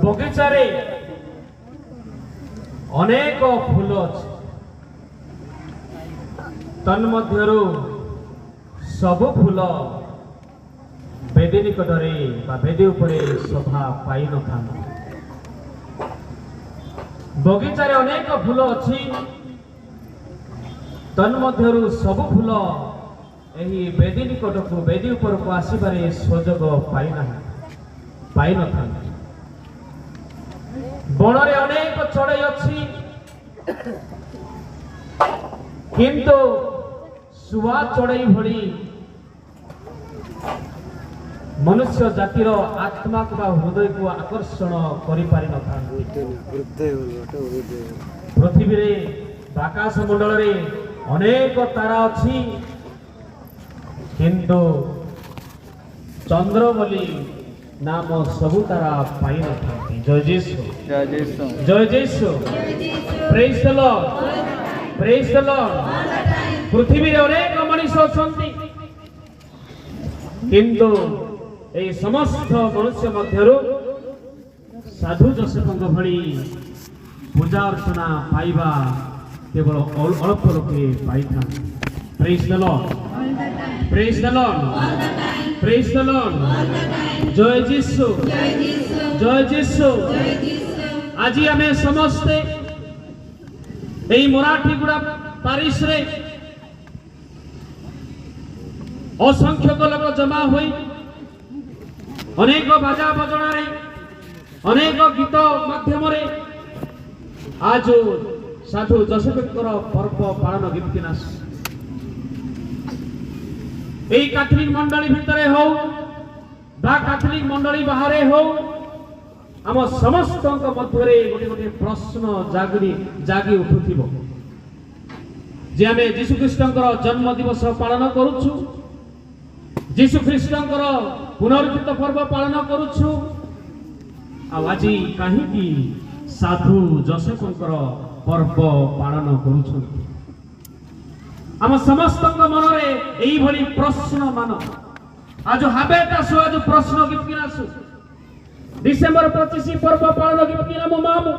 ବଗିଚାରେ ଅନେକ ଫୁଲ ଅଛି, ତନ୍ମଧ୍ୟରୁ ସବୁ ଫୁଲ ବେଦୀ ନିକଟରେ ବା ବେଦୀ ଉପରେ ଶୋଭା ପାଇନଥାନ୍ତି। ବଗିଚାରେ ଅନେକ ଫୁଲ ଅଛି, ତନ୍ମଧ୍ୟରୁ ସବୁ ଫୁଲ ଏହି ବେଦୀ ନିକଟକୁ ବେଦୀ ଉପରକୁ ଆସିବାରେ ସୁଯୋଗ ପାଇନଥାନ୍ତି। ବଣରେ ଅନେକ ଚଢ଼େଇ ଅଛି, କିନ୍ତୁ ଶୁଆ ଚଢ଼େଇ ଭଳି ମନୁଷ୍ୟ ଜାତିର ଆତ୍ମାକୁ ବା ହୃଦୟକୁ ଆକର୍ଷଣ କରିପାରିନଥାନ୍ତି। ପୃଥିବୀରେ ଆକାଶ ମଣ୍ଡଳରେ ଅନେକ ତାରା ଅଛି, କିନ୍ତୁ ଚନ୍ଦ୍ର ବୋଲି ନାମ ସବୁ ତାରା ପାଇନଥାନ୍ତି। ଜୟ ଯୀଶୁ, ଜୟ ଯୀଶୁ, ପ୍ରେଜ୍ ଦ ଲର୍ଡ, ପ୍ରେଜ୍ ଦ ଲର୍ଡ। ପୃଥିବୀରେ ଅନେକ ମଣିଷ ଅଛନ୍ତି, କିନ୍ତୁ ଏହି ସମସ୍ତ ମନୁଷ୍ୟ ମଧ୍ୟରୁ ସାଧୁ ଯୋସେଫଙ୍କ ଭଳି ପୂଜା ଅର୍ଚ୍ଚନା ପାଇବା କେବଳ ଅଳ୍ପ ଲୋକେ ପାଇଥାନ୍ତି। ପ୍ରେଜ୍ ଦ ଲର୍ଡ, ପ୍ରେଜ୍ ଦ ଲର୍ଡ, ପ୍ରେଜ୍ ଦ ଲର୍ଡ। ଜୟ ଯୀଶୁ, ଜୟ ଯୀଶୁ। ଆଜି ଆମେ ସମସ୍ତେ এই মরাঠিগুড়া প্যারিসরে অসংখ্যক লোক জমা হই অনেক বাজা বজনারে অনেক গীত মাধ্যমরে আজ সাধু যোসেফଙ୍କର পর্ব পালন গীতিনাশ এই ক্যাথলিক মন্ডলী ভিতরে হও বা ক্যাথলিক মন্ডলী বাহারে হও आम समस्त मध्य गोटे गोटे प्रश्न जागी उठुथिबो जे आमे जीशु ख्रीष्टंकर जन्म दिवस पालन करूछु, जीशु ख्रीष्टंकर पुनरुत्थित पर्व पालन करूछु। आज कहीं साधु जोसेफंकर पर्व पालन करूछु। आम समस्त मन में यही भली प्रश्न मान आज हाबेट आसु, आज प्रश्न गिफ्ट आसु। डिसेम्बर 25 पर्व पालन गिफ्ट मामु,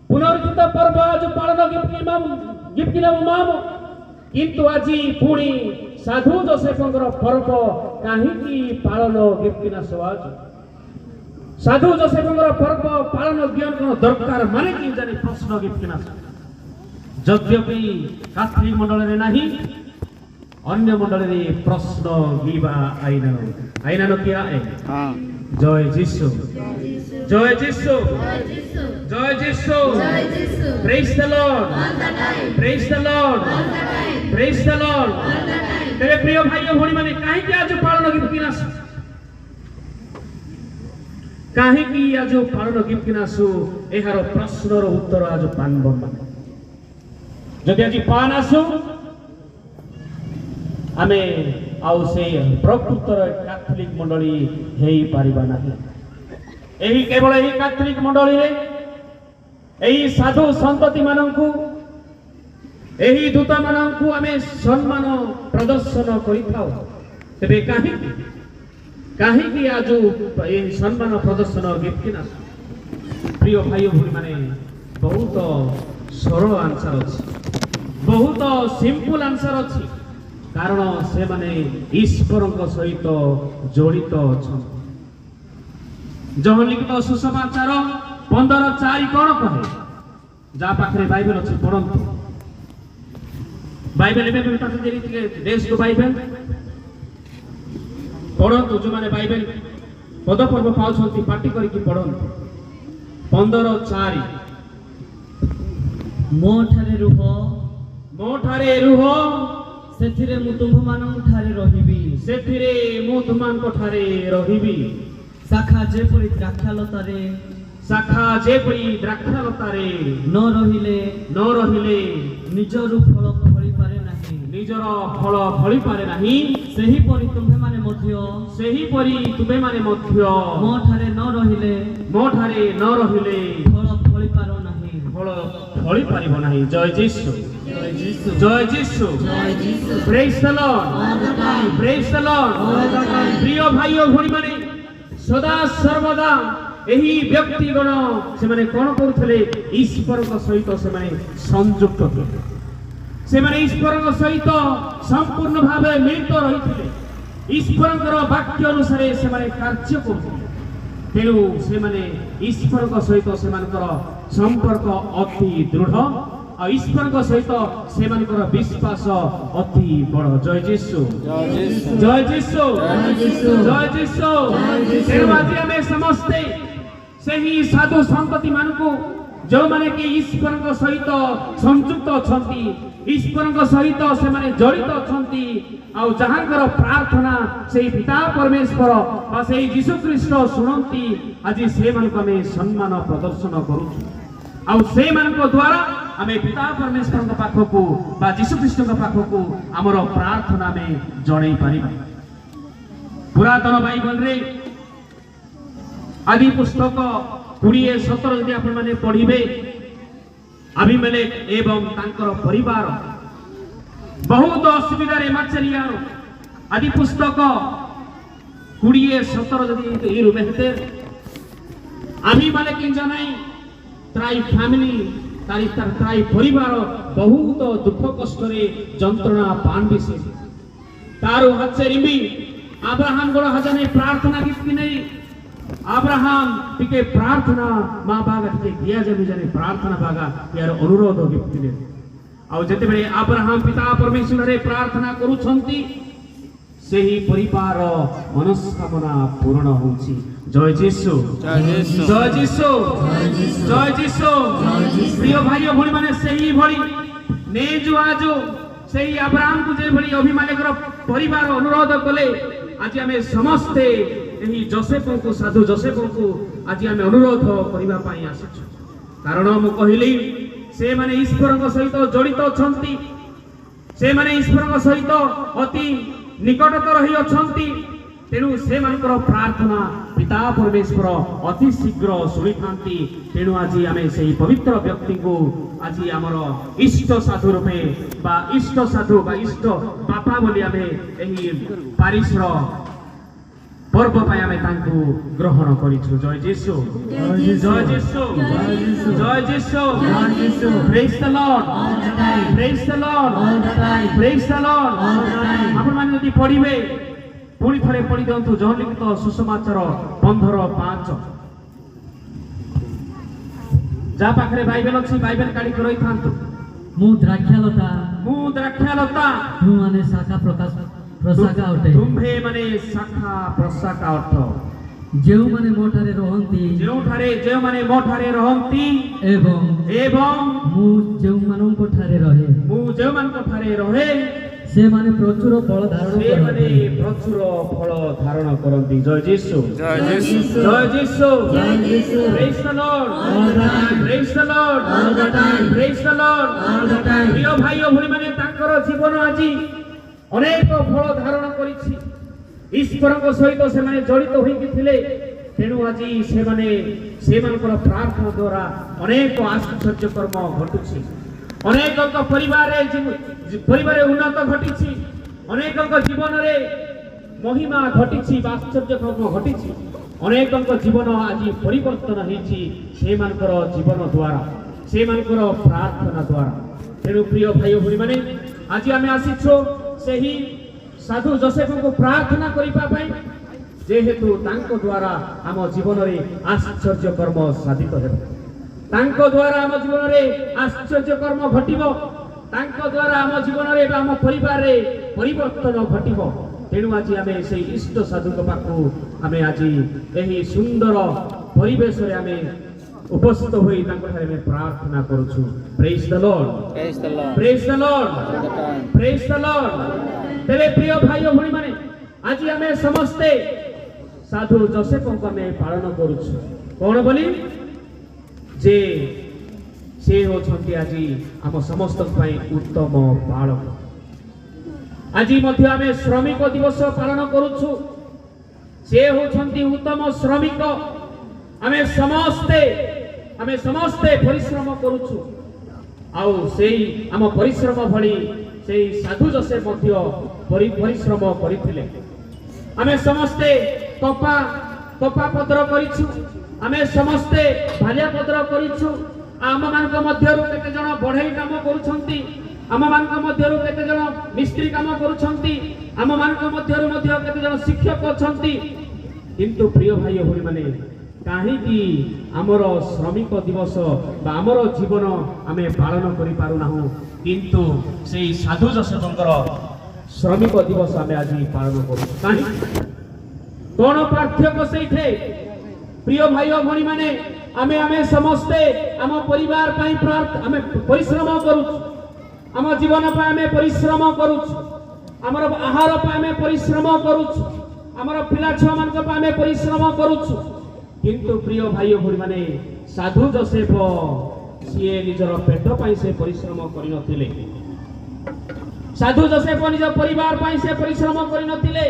पुनरुत्थित पर्व आज पालन गिफ्ट मामु। किंतु आज पुणी साधु जोसेफंकर पर्व कहीं पालन गिफ्ट आज साधु जोसेफंकर पर्व पालन ज्ञान कौन दरकार माने कि जाने प्रश्न गिफ्ट यद्यपि कैथलिक मंडल में नहीं अन्य मंडल में प्रश्न गिवा आईना किया है। जय जीशु, जय जीशु, जय जीशु, praise the lord, praise the lord, praise the lord. तेरे प्रिय भाई भौणी माने काहे कि आज पालन गिफ्ट काहे कि आज पालन गिफ्ट एहार प्रश्नर उत्तर आज पानब माने जदि आज पान आसु आमे आउ से प्रकृतर कैथलिक मंडली हेई पारिबा नाही। एही केवल एही कैथलिक मंडली रे एही साधु संतति माननकु एही दूत माननकु आमे सम्मान प्रदर्शन करिथाउ। तबे काहे कि आज एही सम्मान प्रदर्शन गिफ्ट ना प्रिय भाई भौणी माने बहुत सरल आंसर अछि, बहुत सिंपल आंसर अछि। कारण से माने ईश्वर सहित जड़ित अच्छा। जहाँ लिखित सुसमाचार 15:4 कौन कहे जहाँ पाखे बाइबल अच्छे पढ़ंतु। बाइबल देश को बाइबल पढ़ंतु जो माने बाइबल पद पर्व पाउछंती पार्टी करके पढ़ंतु। 15:4 मो ठारे रुह सेथिरे मु तुममानंक ठारे रहिबी, सेथिरे मु तुममानक ठारे रहिबी। शाखा जेपरि द्राक्षालतारे न रहिले निजरु फल फଳି पारे नाही, निजर फल फଳି पारे नाही। सेही परि तुमे माने मध्य मो ठारे न रहिले फल फଳି पारो नाही, फल फଳି पारिबो नाही। जय जीशु, जय जीशु, praise the lord, praise the lord. प्रिय भाई और भौणी माने ସଦା ସର୍ବଦା ଏହି ବ୍ୟକ୍ତିଗଣ ସେମାନେ କ'ଣ କରୁଥିଲେ? ଈଶ୍ୱରଙ୍କ ସହିତ ସେମାନେ ସଂଯୁକ୍ତ ଥିଲେ। ସେମାନେ ଈଶ୍ୱରଙ୍କ ସହିତ ସମ୍ପୂର୍ଣ୍ଣ ଭାବେ ମିଳିତ ରହିଥିଲେ। ଈଶ୍ୱରଙ୍କର ବାକ୍ୟ ଅନୁସାରେ ସେମାନେ କାର୍ଯ୍ୟ କରୁଥିଲେ। ତେଣୁ ସେମାନେ ଈଶ୍ୱରଙ୍କ ସହିତ ସେମାନଙ୍କର ସମ୍ପର୍କ ଅତି ଦୃଢ଼ ଆଉ ଈଶ୍ୱରଙ୍କ ସହିତ ସେମାନଙ୍କର ବିଶ୍ୱାସ ଅତି ବଡ଼। ଜୟ ଯୀଶୁ, ଜୟ ଯୀଶୁ, ଜୟ ଯୀଶୁ। ତେଣୁ ଆଜି ଆମେ ସମସ୍ତେ ସେହି ସାଧୁ ସନ୍ତତି ମାନଙ୍କୁ ଯେଉଁମାନେ କି ଈଶ୍ୱରଙ୍କ ସହିତ ସଂଯୁକ୍ତ ଅଛନ୍ତି, ଈଶ୍ୱରଙ୍କ ସହିତ ସେମାନେ ଜଡ଼ିତ ଅଛନ୍ତି ଆଉ ଯାହାଙ୍କର ପ୍ରାର୍ଥନା ସେହି ପିତା ପରମେଶ୍ୱର ବା ସେହି ଯୀଶୁ ଖ୍ରୀଷ୍ଟ ଶୁଣନ୍ତି, ଆଜି ସେମାନଙ୍କୁ ଆମେ ସମ୍ମାନ ପ୍ରଦର୍ଶନ କରୁଛୁ ଆଉ ସେମାନଙ୍କ ଦ୍ୱାରା ଆମେ ପିତା ପରମେଶ୍ୱରଙ୍କ ପାଖକୁ ବା ଯୀଶୁ ଖ୍ରୀଷ୍ଟଙ୍କ ପାଖକୁ ଆମର ପ୍ରାର୍ଥନା ଆମେ ଜଣାଇ ପାରିବା। ପୁରାତନ ବାଇବଲରେ ଆଦି ପୁସ୍ତକ 20:17 ଯଦି ଆପଣମାନେ ପଢ଼ିବେ, ଆବିମେଲେକ ଏବଂ ତାଙ୍କର ପରିବାର ବହୁତ ଅସୁବିଧାରେ ମାଚରିଆର ଆଦି ପୁସ୍ତକ 20:17 ଯଦି ଏରୁ ବେହତେ আবিমেলেক জানাই তাই ফ্যামিলি তাই পরিবার বহুত দুঃখ কষ্টরে যন্ত্রণা পান বেশি তারও হচ্ছে রিমি আব্রাহাম বড় হাজানে প্রার্থনা কিস্তি নেই আব্রাহাম টিকে প্রার্থনা মা বাগা টিকে দিয়া যাবে জানে প্রার্থনা বাগা ইয়ার অনুরোধ কিস্তি নেই ଆଉ ଯେତେବେଳେ ଆବ୍ରାହାମ ପିତା ପରମେଶ୍ୱରରେ ପ୍ରାର୍ଥନା କରୁଛନ୍ତି ସେହି ପରିବାର ମନସ୍କାମନା ପୂରଣ ହେଉଛି। ଜୟ ଯୀଶୁ, ଜୟ ଯୀଶୁ, ଜୟ ଯୀଶୁ। ପ୍ରିୟ ଭାଇ ଓ ଭଉଣୀମାନେ ସେହିଭଳି ନେଜୁଆଜୁ ସେହି ଆବ୍ରାହାମକୁ ଯେଭଳି ଅଭିମେଲେକର ପରିବାର ଅନୁରୋଧ କଲେ, ଆଜି ଆମେ ସମସ୍ତେ ଏହି ଯୋସେଫଙ୍କୁ ସାଧୁ ଯୋସେଫଙ୍କୁ ଆଜି ଆମେ ଅନୁରୋଧ କରିବା ପାଇଁ ଆସିଛୁ। କାରଣ ମୁଁ କହିଲି ସେମାନେ ଈଶ୍ୱରଙ୍କ ସହିତ ଜଡ଼ିତ ଅଛନ୍ତି, ସେମାନେ ଈଶ୍ୱରଙ୍କ ସହିତ ଅତି ନିକଟତର ହୋଇ ଅଛନ୍ତି। ତେଣୁ ସେମାନଙ୍କର ପ୍ରାର୍ଥନା ପିତା ପରମେଶ୍ୱର ଅତି ଶୀଘ୍ର ଶୁଣିଥାନ୍ତି। ତେଣୁ ଆଜି ଆମେ ସେହି ପବିତ୍ର ବ୍ୟକ୍ତିଙ୍କୁ ଆଜି ଆମର ଇଷ୍ଟ ସାଧୁ ରୂପେ ବା ଇଷ୍ଟ ସାଧୁ ବା ଇଷ୍ଟ ବାପା ବୋଲି ଆମେ ଏହି ପାରିଶର ପର୍ବ ପାଇଁ ଆମେ ତାଙ୍କୁ ଗ୍ରହଣ କରିଛୁ। ଜୟ ଯୀଶୁ, ଜୟ ଯୀଶୁ, ଜୟ ଯୀଶୁ। ପ୍ରେଜ୍ ଦ ଲର୍ଡ, ପ୍ରେଜ୍ ଦ ଲର୍ଡ, ପ୍ରେଜ୍ ଦ ଲର୍ଡ। ଆପଣମାନେ ଯଦି ପଢ଼ିବେ ପୁଣି ଥରେ ପଢ଼ି ଦିଅନ୍ତୁ ଜହନ ଲିଖିତ ସୁସମାଚାର 15:5। ଯାହା ପାଖରେ ବାଇବେଲ ଅଛି ବାଇବେଲ କାଢିକି ରହିଥାନ୍ତୁ। ମୁଁ ଦ୍ରାକ୍ଷାଲତା, ମୁଁ ଦ୍ରାକ୍ଷାଲତା, ତୁମମାନେ ଶାଖା ପ୍ରଶାଖା ଅଟେ। ତୁମ୍ଭେ ମାନେ ଶାଖା ପ୍ରଶାଖା ଅଟ। ଯେଉଁମାନେ ମୋ ଠାରେ ରହନ୍ତି, ଯେଉଁମାନେ ମୋ ଠାରେ ରହନ୍ତି ଏବଂ ମୁଁ ଯେଉଁମାନଙ୍କ ଠାରେ ରହେ, ସେମାନେ ପ୍ରଚୁର ଫଳ ଧାରଣ କରନ୍ତି। ଜୟ ଯୀଶୁ, ଜୟ ଯୀଶୁ, ପ୍ରେଜ୍ ଦ ଲର୍ଡ, ପ୍ରେଜ୍ ଦ ଲର୍ଡ, ପ୍ରେଜ୍ ଦ ଲର୍ଡ। ପ୍ରିୟ ଭାଇ ଓ ଭଉଣୀମାନେ ତାଙ୍କର ଜୀବନ ଆଜି ଅନେକ ଫଳ ଧାରଣ କରିଛି। ଈଶ୍ୱରଙ୍କ ସହିତ ସେମାନେ ଜଡ଼ିତ ହୋଇକି ଥିଲେ। ତେଣୁ ଆଜି ସେମାନଙ୍କର ପ୍ରାର୍ଥନା ଦ୍ୱାରା ଅନେକ ଆଶ୍ଚର୍ଯ୍ୟ କର୍ମ ଘଟୁଛି। ଅନେକଙ୍କ ପରିବାରରେ ଉନ୍ନତ ଘଟିଛି। ଅନେକଙ୍କ ଜୀବନରେ ମହିମା ଘଟିଛି ବା ଆଶ୍ଚର୍ଯ୍ୟ କର୍ମ ଘଟିଛି। ଅନେକଙ୍କ ଜୀବନ ଆଜି ପରିବର୍ତ୍ତନ ହେଇଛି ସେମାନଙ୍କର ଜୀବନ ଦ୍ୱାରା, ସେମାନଙ୍କର ପ୍ରାର୍ଥନା ଦ୍ୱାରା। ତେଣୁ ପ୍ରିୟ ଭାଇ ଓ ଭଉଣୀମାନେ ଆଜି ଆମେ ଆସିଛୁ ସେହି ସାଧୁ ଯୋସେଫଙ୍କୁ ପ୍ରାର୍ଥନା କରିବା ପାଇଁ, ଯେହେତୁ ତାଙ୍କ ଦ୍ୱାରା ଆମ ଜୀବନରେ ଆଶ୍ଚର୍ଯ୍ୟ କର୍ମ ସାଧିତ ହେବ, ତାଙ୍କ ଦ୍ୱାରା ଆମ ଜୀବନରେ ଆଶ୍ଚର୍ଯ୍ୟ କର୍ମ ଘଟିବ, ତାଙ୍କ ଦ୍ୱାରା ଆମ ଜୀବନରେ ବା ଆମ ପରିବାରରେ ପରିବର୍ତ୍ତନ ଘଟିବ। ତେଣୁ ଆଜି ଆମେ ସେହି ଇଷ୍ଟ ସାଧୁଙ୍କ ପାଖକୁ ଆମେ ଆଜି ଏହି ସୁନ୍ଦର ପରିବେଶରେ ଆମେ ଉପସ୍ଥିତ ହୋଇ ତାଙ୍କଠାରେ ଆମେ ପ୍ରାର୍ଥନା କରୁଛୁ। ପ୍ରେଜ୍ ଦ ଲର୍ଡ, ପ୍ରେଜ୍ ଦ ଲର୍ଡ, ପ୍ରେଜ୍ ଦ ଲର୍ଡ। ତେବେ ପ୍ରିୟ ଭାଇ ଓ ଭଉଣୀମାନେ ଆଜି ଆମେ ସମସ୍ତେ ସାଧୁ ଯୋସେଫଙ୍କୁ ଆମେ ପାଳନ କରୁଛୁ। କ'ଣ ବୋଲି? ଯେ ସେ ହେଉଛନ୍ତି ଆଜି ଆମ ସମସ୍ତଙ୍କ ପାଇଁ ଉତ୍ତମ ବାଳକ। ଆଜି ମଧ୍ୟ ଆମେ ଶ୍ରମିକ ଦିବସ ପାଳନ କରୁଛୁ। ସେ ହେଉଛନ୍ତି ଉତ୍ତମ ଶ୍ରମିକ। ଆମେ ସମସ୍ତେ ପରିଶ୍ରମ କରୁଛୁ। ଆଉ ସେଇ ଆମ ପରିଶ୍ରମ ଭଳି ସେଇ ସାଧୁ ଯୋସେଫ ମଧ୍ୟ ପରିଶ୍ରମ କରିଥିଲେ। ଆମେ ସମସ୍ତେ କପା ତୋପା ପତ୍ର କରିଛୁ, ଆମେ ସମସ୍ତେ ଭାଲିଆ ପତ୍ର କରିଛୁ। ଆମମାନଙ୍କ ମଧ୍ୟରୁ କେତେ ଜଣ ବଢ଼େଇ କାମ କରୁଛନ୍ତି, ଆମମାନଙ୍କ ମଧ୍ୟରୁ କେତେ ଜଣ ମିସ୍ତ୍ରୀ କାମ କରୁଛନ୍ତି, ଆମମାନଙ୍କ ମଧ୍ୟରୁ ମଧ୍ୟ କେତେ ଜଣ ଶିକ୍ଷକ ଅଛନ୍ତି। କିନ୍ତୁ ପ୍ରିୟ ଭାଇ ଓ ଭଉଣୀମାନେ, କାହିଁକି ଆମର ଶ୍ରମିକ ଦିବସ ବା ଆମର ଜୀବନ ଆମେ ପାଳନ କରିପାରୁନାହୁଁ, କିନ୍ତୁ ସେଇ ସାଧୁ ଯୋଶେଫଙ୍କର ଶ୍ରମିକ ଦିବସ ଆମେ ଆଜି ପାଳନ କରୁଛୁ? କାହିଁକି? କଣ ପାର୍ଥକ୍ୟ ସେଇଠି? ପ୍ରିୟ ଭାଇ ଓ ଭଉଣୀମାନେ, ଆମେ ସମସ୍ତେ ଆମ ପରିବାର ପାଇଁ ଆମେ ପରିଶ୍ରମ କରୁଛୁ, ଆମ ଜୀବନ ପାଇଁ ଆମେ ପରିଶ୍ରମ କରୁଛୁ, ଆମର ଆହାର ପାଇଁ ଆମେ ପରିଶ୍ରମ କରୁଛୁ, ଆମର ପିଲା ଛୁଆମାନଙ୍କ ପାଇଁ ଆମେ ପରିଶ୍ରମ କରୁଛୁ। କିନ୍ତୁ ପ୍ରିୟ ଭାଇ ଓ ଭଉଣୀମାନେ, ସାଧୁ ଯୋଶେଫ ସିଏ ନିଜର ପେଟ ପାଇଁ ସେ ପରିଶ୍ରମ କରିନଥିଲେ। ସାଧୁ ଯୋଶେଫ ନିଜ ପରିବାର ପାଇଁ ସେ ପରିଶ୍ରମ କରିନଥିଲେ।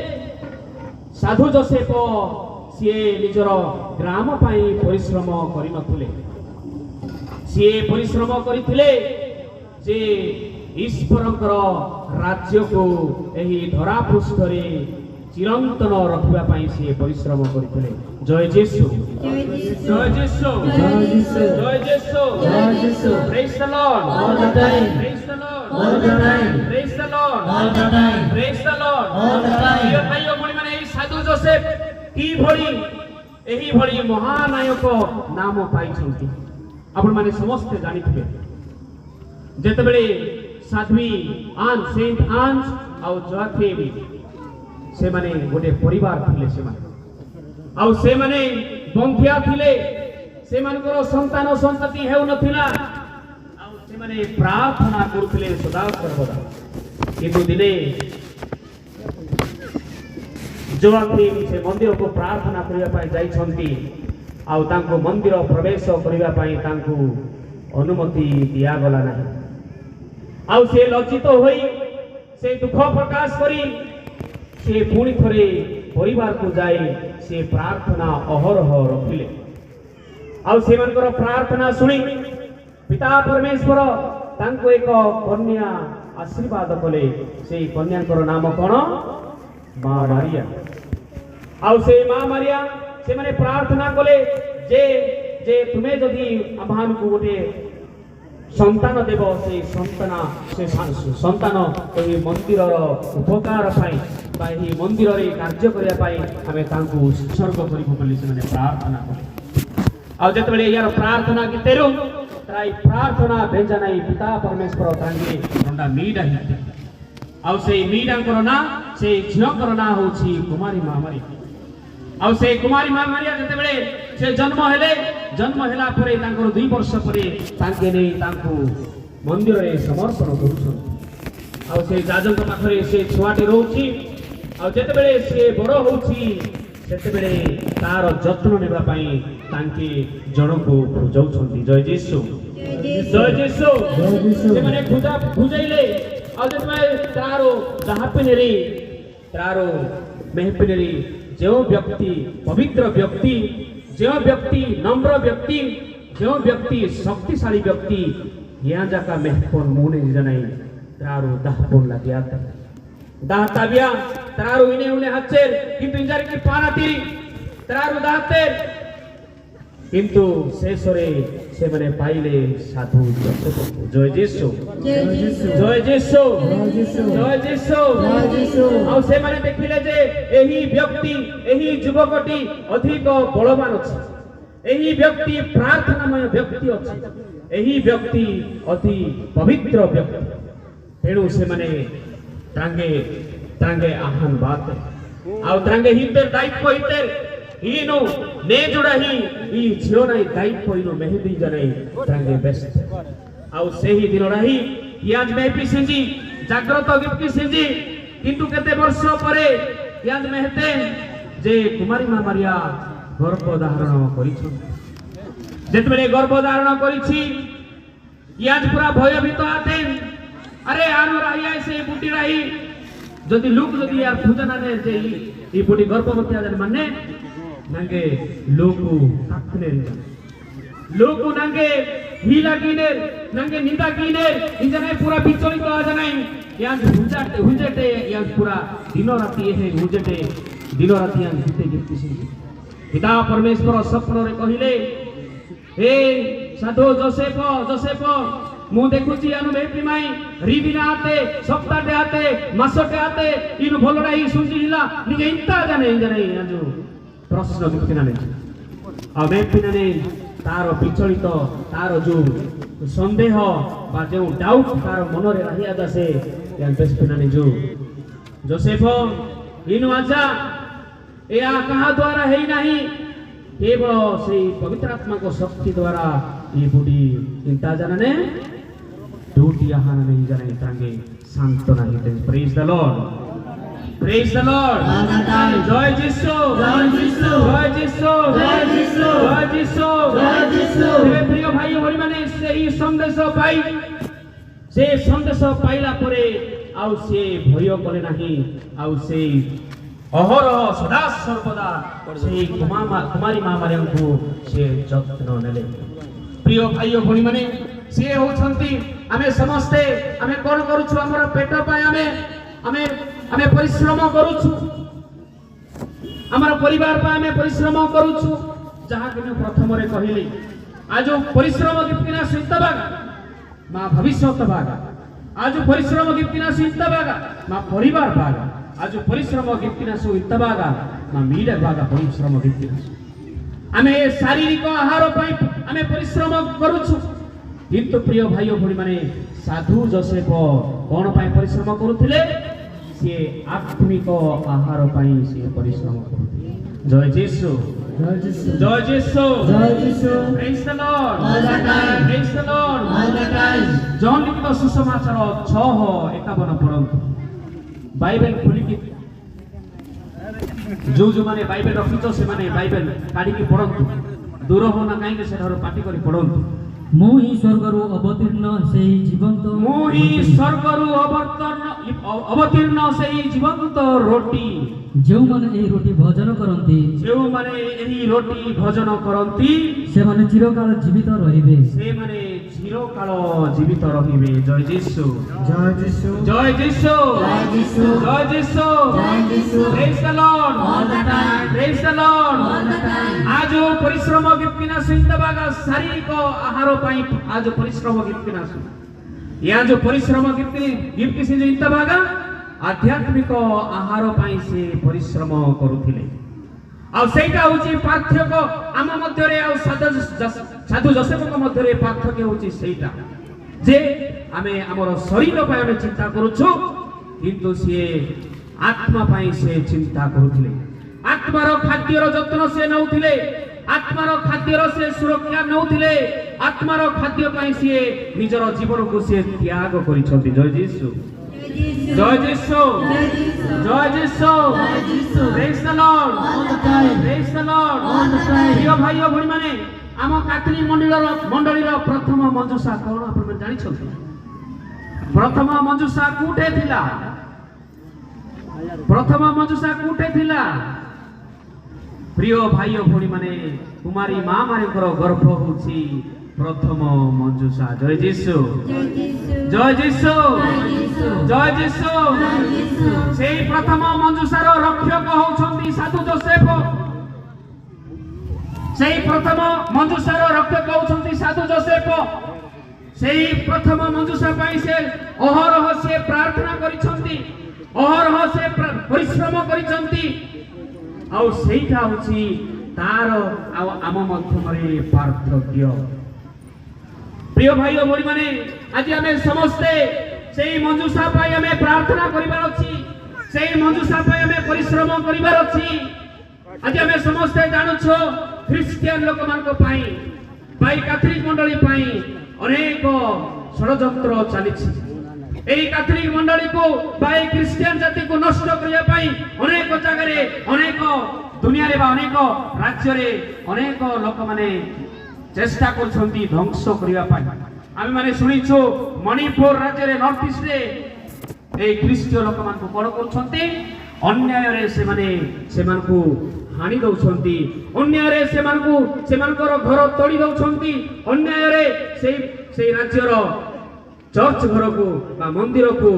ସାଧୁ ଯୋଶେଫ ସିଏ ନିଜର ଗ୍ରାମ ପାଇଁ ପରିଶ୍ରମ କରିନଥିଲେ। ସିଏ ପରିଶ୍ରମ କରିଥିଲେ ଯେ ଈଶ୍ୱରଙ୍କର ରାଜ୍ୟକୁ ଏହି ଧରା ପୃଷ୍ଠରେ ଚିରନ୍ତନ ରଖିବା ପାଇଁ ସିଏ ପରିଶ୍ରମ କରିଥିଲେ। ଜୟ ଯୀଶୁ, ଜୟ ଯୀଶୁ, ଜୟ ଯୀଶୁ, ଜୟ ଯୀଶୁ। ପ୍ରେଜ୍ ଦ ଲର୍ଡ all the time, ପ୍ରେଜ୍ ଦ ଲର୍ଡ all the time, ପ୍ରେଜ୍ ଦ ଲର୍ଡ all the time, ପ୍ରେଜ୍ ଦ ଲର୍ଡ। all the time। ପ୍ରିୟ ଭାଇ ଓ ଭଉଣୀମାନେ, ଏହି ସାଧୁ ଯୋଶେଫ କିଭଳି ଏହିଭଳି ମହାନାୟକ ନାମ ପାଇଛନ୍ତି ଆପଣମାନେ ସମସ୍ତେ ଜାଣିଥିବେ। ଯେତେବେଳେ ସାଧ୍ୱୀ ଆନ୍, ସେଣ୍ଟ ଆନ୍ସ ଆଉ ଯୋଆକିମ୍ ସେମାନେ ଗୋଟେ ପରିବାର ଥିଲେ, ଆଉ ସେମାନେ ବନ୍ଧିଆ ଥିଲେ, ସେମାନଙ୍କର ସନ୍ତାନ ସନ୍ତତି ହେଉନଥିଲା, ଆଉ ସେମାନେ ପ୍ରାର୍ଥନା କରୁଥିଲେ ସଦା ସର୍ବଦା। କିନ୍ତୁ ଦିନେ ଯୋଆକିମ୍ ସେ ମନ୍ଦିରକୁ ପ୍ରାର୍ଥନା କରିବା ପାଇଁ ଯାଇଛନ୍ତି, ଆଉ ତାଙ୍କୁ ମନ୍ଦିର ପ୍ରବେଶ କରିବା ପାଇଁ ତାଙ୍କୁ ଅନୁମତି ଦିଆଗଲା ନାହିଁ। ଆଉ ସେ ଲଜ୍ଜିତ ହୋଇ ସେ ଦୁଃଖ ପ୍ରକାଶ କରି ସେ ପୁଣି ଥରେ ପରିବାରକୁ ଯାଇ ସେ ପ୍ରାର୍ଥନା ଅହରହ ରଖିଲେ। ଆଉ ସେମାନଙ୍କର ପ୍ରାର୍ଥନା ଶୁଣି ପିତା ପରମେଶ୍ୱର ତାଙ୍କୁ ଏକ କନ୍ୟା ଆଶୀର୍ବାଦ କଲେ। ସେଇ କନ୍ୟାଙ୍କର ନାମ କଣ? ମା ମାରିଆ। ଆଉ ସେ ମା ମାରିଆ ସେମାନେ ପ୍ରାର୍ଥନା କଲେ ଯେ ଯେ ତୁମେ ଯଦି ଆମମାନଙ୍କୁ ଗୋଟେ ସନ୍ତାନ ଦେବ, ସେ ସନ୍ତାନ ଏହି ମନ୍ଦିରର ଉପକାର ପାଇଁ ବା ଏହି ମନ୍ଦିରରେ କାର୍ଯ୍ୟ କରିବା ପାଇଁ ଆମେ ତାଙ୍କୁ ଉତ୍ସର୍ଗ କରିବୁ ବୋଲି ସେମାନେ ପ୍ରାର୍ଥନା କଲେ। ଆଉ ଯେତେବେଳେ ଏହାର ପ୍ରାର୍ଥନା ଗୀତରୁ ତାଇ ପ୍ରାର୍ଥନା ଭେଜା ନାହିଁ ପିତା ପରମେଶ୍ୱର ତାଙ୍କେ ଖଣ୍ଡା ମିଇଡ଼ା ହେଇଥିଲେ। ଆଉ ସେଇ ମିଇଡ଼ାଙ୍କର ନାଁ, ସେଇ ଝିଅଙ୍କର ନାଁ ହେଉଛି କୁମାରୀ ମା ମାରିଆ। ଆଉ ସେ କୁମାରୀ ମା ମାରିଆ ଯେତେବେଳେ ସେ ଜନ୍ମ ହେଲେ, ଜନ୍ମ ହେଲା ପରେ ତାଙ୍କର 2 ବର୍ଷ ପରେ ତାଙ୍କେ ନେଇ ତାଙ୍କୁ ମନ୍ଦିରରେ ସମର୍ପଣ କରୁଛନ୍ତି। ଆଉ ସେ ଯାଜକ ପାଖରେ ସେ ଛୁଆଟି ରହୁଛି। ଆଉ ଯେତେବେଳେ ସେ ବଡ଼ ହେଉଛି ସେତେବେଳେ ତାର ଯତ୍ନ ନେବା ପାଇଁ ତାଙ୍କେ ଜଣକୁ ଖୋଜାଉଛନ୍ତି। ଜୟ ଯୀଶୁ, ଜୟ ଯୀଶୁ। ସେମାନେ ଖୋଜାଇଲେ। ଆଉ ଯେତେବେଳେ ତାର ଦାହାପିନେରେ ତାର ମେହପିନେରେ ଯେଉଁ ବ୍ୟକ୍ତି ପବିତ୍ର ବ୍ୟକ୍ତି, ଯେଉଁ ବ୍ୟକ୍ତି ନମ୍ର ବ୍ୟକ୍ତି, ଯେଉଁ ବ୍ୟକ୍ତି ଶକ୍ତିଶାଳୀ ବ୍ୟକ୍ତି यहाँ जाका महफोन मुने जनाई तारो दाहपोन लागिया दाहताबिया तारो इने उने हच्चेर किंतु इंजारी की पाना तीरी तारो दाहते किंतु शेषरे से मने पाइले साधु जोसेफ। जय यीशु, जय यीशु, जय यीशु, जय यीशु। आ से मने देखिले जे एही व्यक्ति, एही युवकटी अधिक बलवान अछि, एही व्यक्ति प्रार्थनामय व्यक्ति अछि, एही व्यक्ति अति पवित्र व्यक्ति। तेणु से मने तांगे तांगे आह्वान बात आउ तांगे हितेर दायित्व हितेर हीनो ने जुड़ा ही झियो नाही दायित्व हीनो मेहदी जनाई तांगे बेस्ट। आउ सेही दिन रही याज मेहपी सिंजी जाग्रत गिफ्टी सिंजी किंतु केते वर्ष परे याज मेहते जे कुमारी मा मारिया गर्भ धारण करिछु। जेतबेले गर्भ धारण करिछि याज पूरा भयभीत आते। अरे आनो रहिया से बुटी रही जदि लोक जदि यार पूजना ने जे ई बुटी गर्भवती आजन माने नंगे लोकु काखने लोकु नंगे हिला गिने नंगे निंदा गिने इजने पूरा विचलित आ जनाई याज हुजेटे याज पूरा दिनो राती हे हुजेटे दिनो राती याज हिते गिफ्टी पिता परमेश्वर स्वप्न रे कहिले हे साधु जोसेफ जोसेफ मु देखुची अनु बेपी माई रिबिना आते सप्ताहटे आते मासटे आते इन भलोडा ही सुजिला निगे इंता जाने आजु प्रश्न बिपिना ने आ बेपिना ने तार विचलित तार जो संदेह बा जो डाउट तार मन रे रहिया दसे या बेपिना ने जो जोसेफ इन आजा या कहा द्वारा है नहीं केवल से पवित्र आत्मा को शक्ति द्वारा ये बुढ़ी चिंता जानने दूटी आहार नहीं जाने तांगे शांत नहीं थे प्रेज द लॉर्ड जय यीशु जय यीशु जय यीशु जय यीशु जय यीशु जय यीशु हे प्रिय भाई भरी माने सेही संदेश पाइला परे आउ से भय कले नाही आउ से अहरह सदा सर्वदा से कुमारी माँ मारियांकु से जत्न नेले प्रिय भाई भणी माने से होछंती आमे समस्ते आमे कोन करूछु हमर पेट पाए आमे परिश्रम करूछु हमर परिवार पाए आमे परिश्रम करूछु जहा कि मैं प्रथम रे कहिली आज परिश्रम दीप्तिना सिद्धबागा मां भविष्यत बागा आज परिश्रम दीप्तिना सिद्धबागा मां परिवार बागा आज परिश्रम दीप्तिना सिद्धबागा मां मीडा बागा परिश्रम दीप्तिना आमे शारीरिक आहार पाई आमे परिश्रम करूछु किंतु प्रिय भाई भणी माने साधु जोसेफ कोन पाई परिश्रम करूथिले से आत्मिक आहार पाई से परिश्रम करूथिले जय यीशु जय यीशु जय यीशु जय यीशु praise the lord all the time praise the lord all the time John लिखित सुसमाचार 6:51 पढନ୍ତୁ बाइबल खोली कि जो माने बाइबल रखितो से माने बाइबल काढी कि पढନ୍ତୁ दूर हो ना काहे से धर पाटी करी पढନ୍ତୁ ମୁଁ ହିଁ ସ୍ୱର୍ଗରୁ ଅବତୀର୍ଣ୍ଣ ସେହି ଜୀବନ୍ତ ସେହି ଜୀବନ୍ତ ରୋଟି ଯେଉଁମାନେ ଏହି ରୋଟି ଭୋଜନ କରନ୍ତି ସେମାନେ ଚିରକାଳ ଜୀବିତ ରହିବେ ଜୟ ଯୀଶୁ ଜୟ ଯୀଶୁ ଜୟ ଯୀଶୁ ଜୟ ଯୀଶୁ ଜୟ ଯୀଶୁ ଜୟ ଯୀଶୁ praise the Lord all the time praise the lord all the time आज परिश्रम गिप्तिना सिद्धबागा शारीरिक आहार पाई आज परिश्रम गिप्तिना या जो परिश्रम गिप्ति से इंतबागा आध्यात्मिक आहार पाई से परिश्रम करूथिले आ सेटा होची पार्थक्य आम मध्य रे आ साधु जोसेफ मध्य रे पार्थक्य होची सेटा जे आमे हमर शरीर पाई आमे चिंता करूछु किंतु से आत्मा पाई से चिंता करूथिले आत्मार खाद्यर जत्न से नउथिले आत्मार खाद्यर से सुरक्षा नउथिले आत्मार खाद्य पाई से निजर जीवन को से त्याग करिसथि जय यीशु जय यीशु जय यीशु praise the lord all the time praise the lord all the time प्रिय भाई भणी माने आम कैथोलिक मंडलीर प्रथम मंजुषा कोन आपण जानि छथि प्रथम मंजुषा कोठे थिला प्रथम मंजुषा कोठे थिला प्रिय भाई भणी माने कुमारी माँ मानकर गर्भ होची प्रथम मंजुषा जय यीशु जय यीशु जय यीशु से प्रथम मंजुषार रक्षक होछंती साधु जोसेफ से प्रथम मंजुषार रक्षक होछंती साधु जोसेफ से प्रथम मंजुषा पाई से अहरह से प्रार्थना करिसंती अहरह से परिश्रम करिसंती आ सेटा होची तार आम मध्यम पार्थक्य प्रिय भाई भणी माने आज आमे समस्ते सेही मंजुषा पाई आमे प्रार्थना करिबार अछि सेही मंजुषा पाई आमे परिश्रम करिबार अछि आज आमे समस्ते जानुछो ख्रिस्टियन लोक मानको पाई कैथोलिक मंडली पाई अनेक षडयंत्र चलिछि एही कैथोलिक मंडली को बाई क्रिश्चियन जाति को नष्ट करिया पाई अनेक जगह रे अनेक दुनिया रे बा अनेक राज्य रे अनेक लोक माने चेष्टा करछंती ध्वंस करिया पाई आमे माने सुनिछु मणिपुर राज्य रे नॉर्थ ईस्ट रे ए क्रिश्चियन लोक मान को कोन करछंती अन्याय रे से मान को हानि दउछंती अन्याय रे से मानकर घर तोड़ी दउछंती अन्याय रे से राज्य रो चर्च घर को बा मंदिर को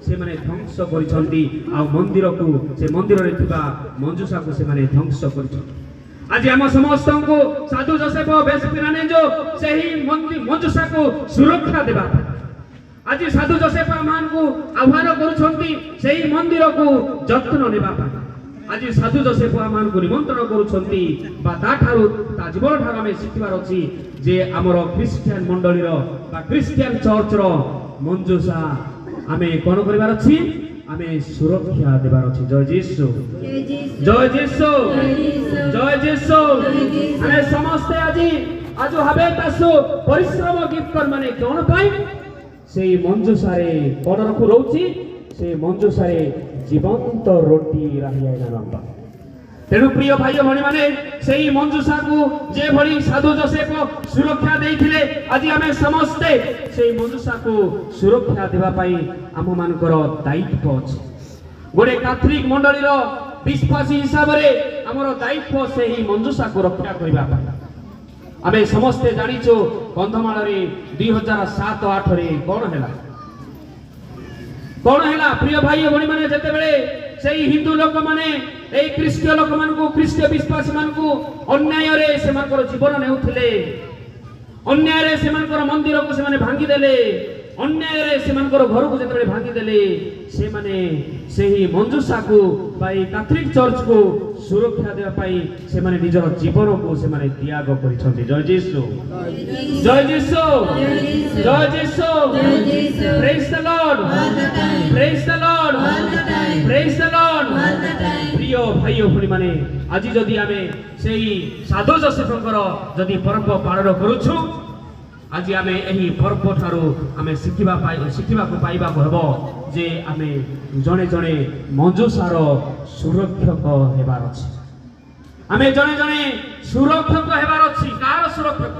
से माने ध्वंस करिसंती आ मंदिर को से मंदिर रे थिबा मंजुषा को से माने ध्वंस करिसंती आज आम समस्त को साधु जोसेफ बेसपिराने जो सही मंजुषा को सुरक्षा देवा आज साधु जोसेफ मान को आह्वान करुछंती सही मंदिर को जत्न नेबा आज साधु जोसेफ मान को निमंत्रण करुछंती बा ता ठारू ता जीवन ठारू हमें शिखिबार अछि जे हमर क्रिश्चियन मंडलीर बा क्रिश्चियन चर्च रो मंजुषा हमें कोन करिवार अछि हमें सुरक्षा देवार अछि। जय यीशु जय यीशु जय यीशु अरे समस्त आज हबे तासु परिश्रम गीत कर माने कोन पाई से मंजुषारे कोन रखु रहउछि से मंजुषारे जीवंत रोटी रहिया नंबर तेणु प्रिय भाई भणी माने सेही मंजुषा को जे भली साधु जोसेफ सुरक्षा देइथिले आज आमे समस्ते सेही मंजुषा को सुरक्षा देबा पई आम मानकर दायित्व अछि। गोटे कैथोलिक मंडलीर विश्वासी हिसाब रे हमर दायित्व सेही मंजुषा को रक्षा करबा पई आमे समस्ते जानिचो कंधमाल रे 2007-8 रे कोन हैला प्रिय भाई भणी माने जते बेले सेही हिंदू लोक माने ए ख्रीष्टीय लोक मान को ख्रीष्टीय विश्वासी मान को अन्याय रे से मानकर जीवन नेउथिले अन्याय रे से मानकर मंदिर को से माने भांगी देले अन्याय रे से मानकर घर को जते भांगी देले से माने सेही मंजुषा को बाई कैथोलिक चर्च को सुरक्षा देबा पई से माने निजर जीवन को से माने त्याग करिसथि। जय यीशु जय यीशु जय यीशु praise the lord praise the lord praise the lord. प्रिय भाई भणी माने आज जदि आमे सेही साधु जोसेफଙ୍କର जदि पर्व पालन करूछु आज आमे एही पर्व ठारू आमे शिखिबा को पाइबा को हेबो जे आमे जणे जणे मंजुषार सुरक्षक हेबार अछि आमे जणे जणे सुरक्षक हेबार अछि कार सुरक्षक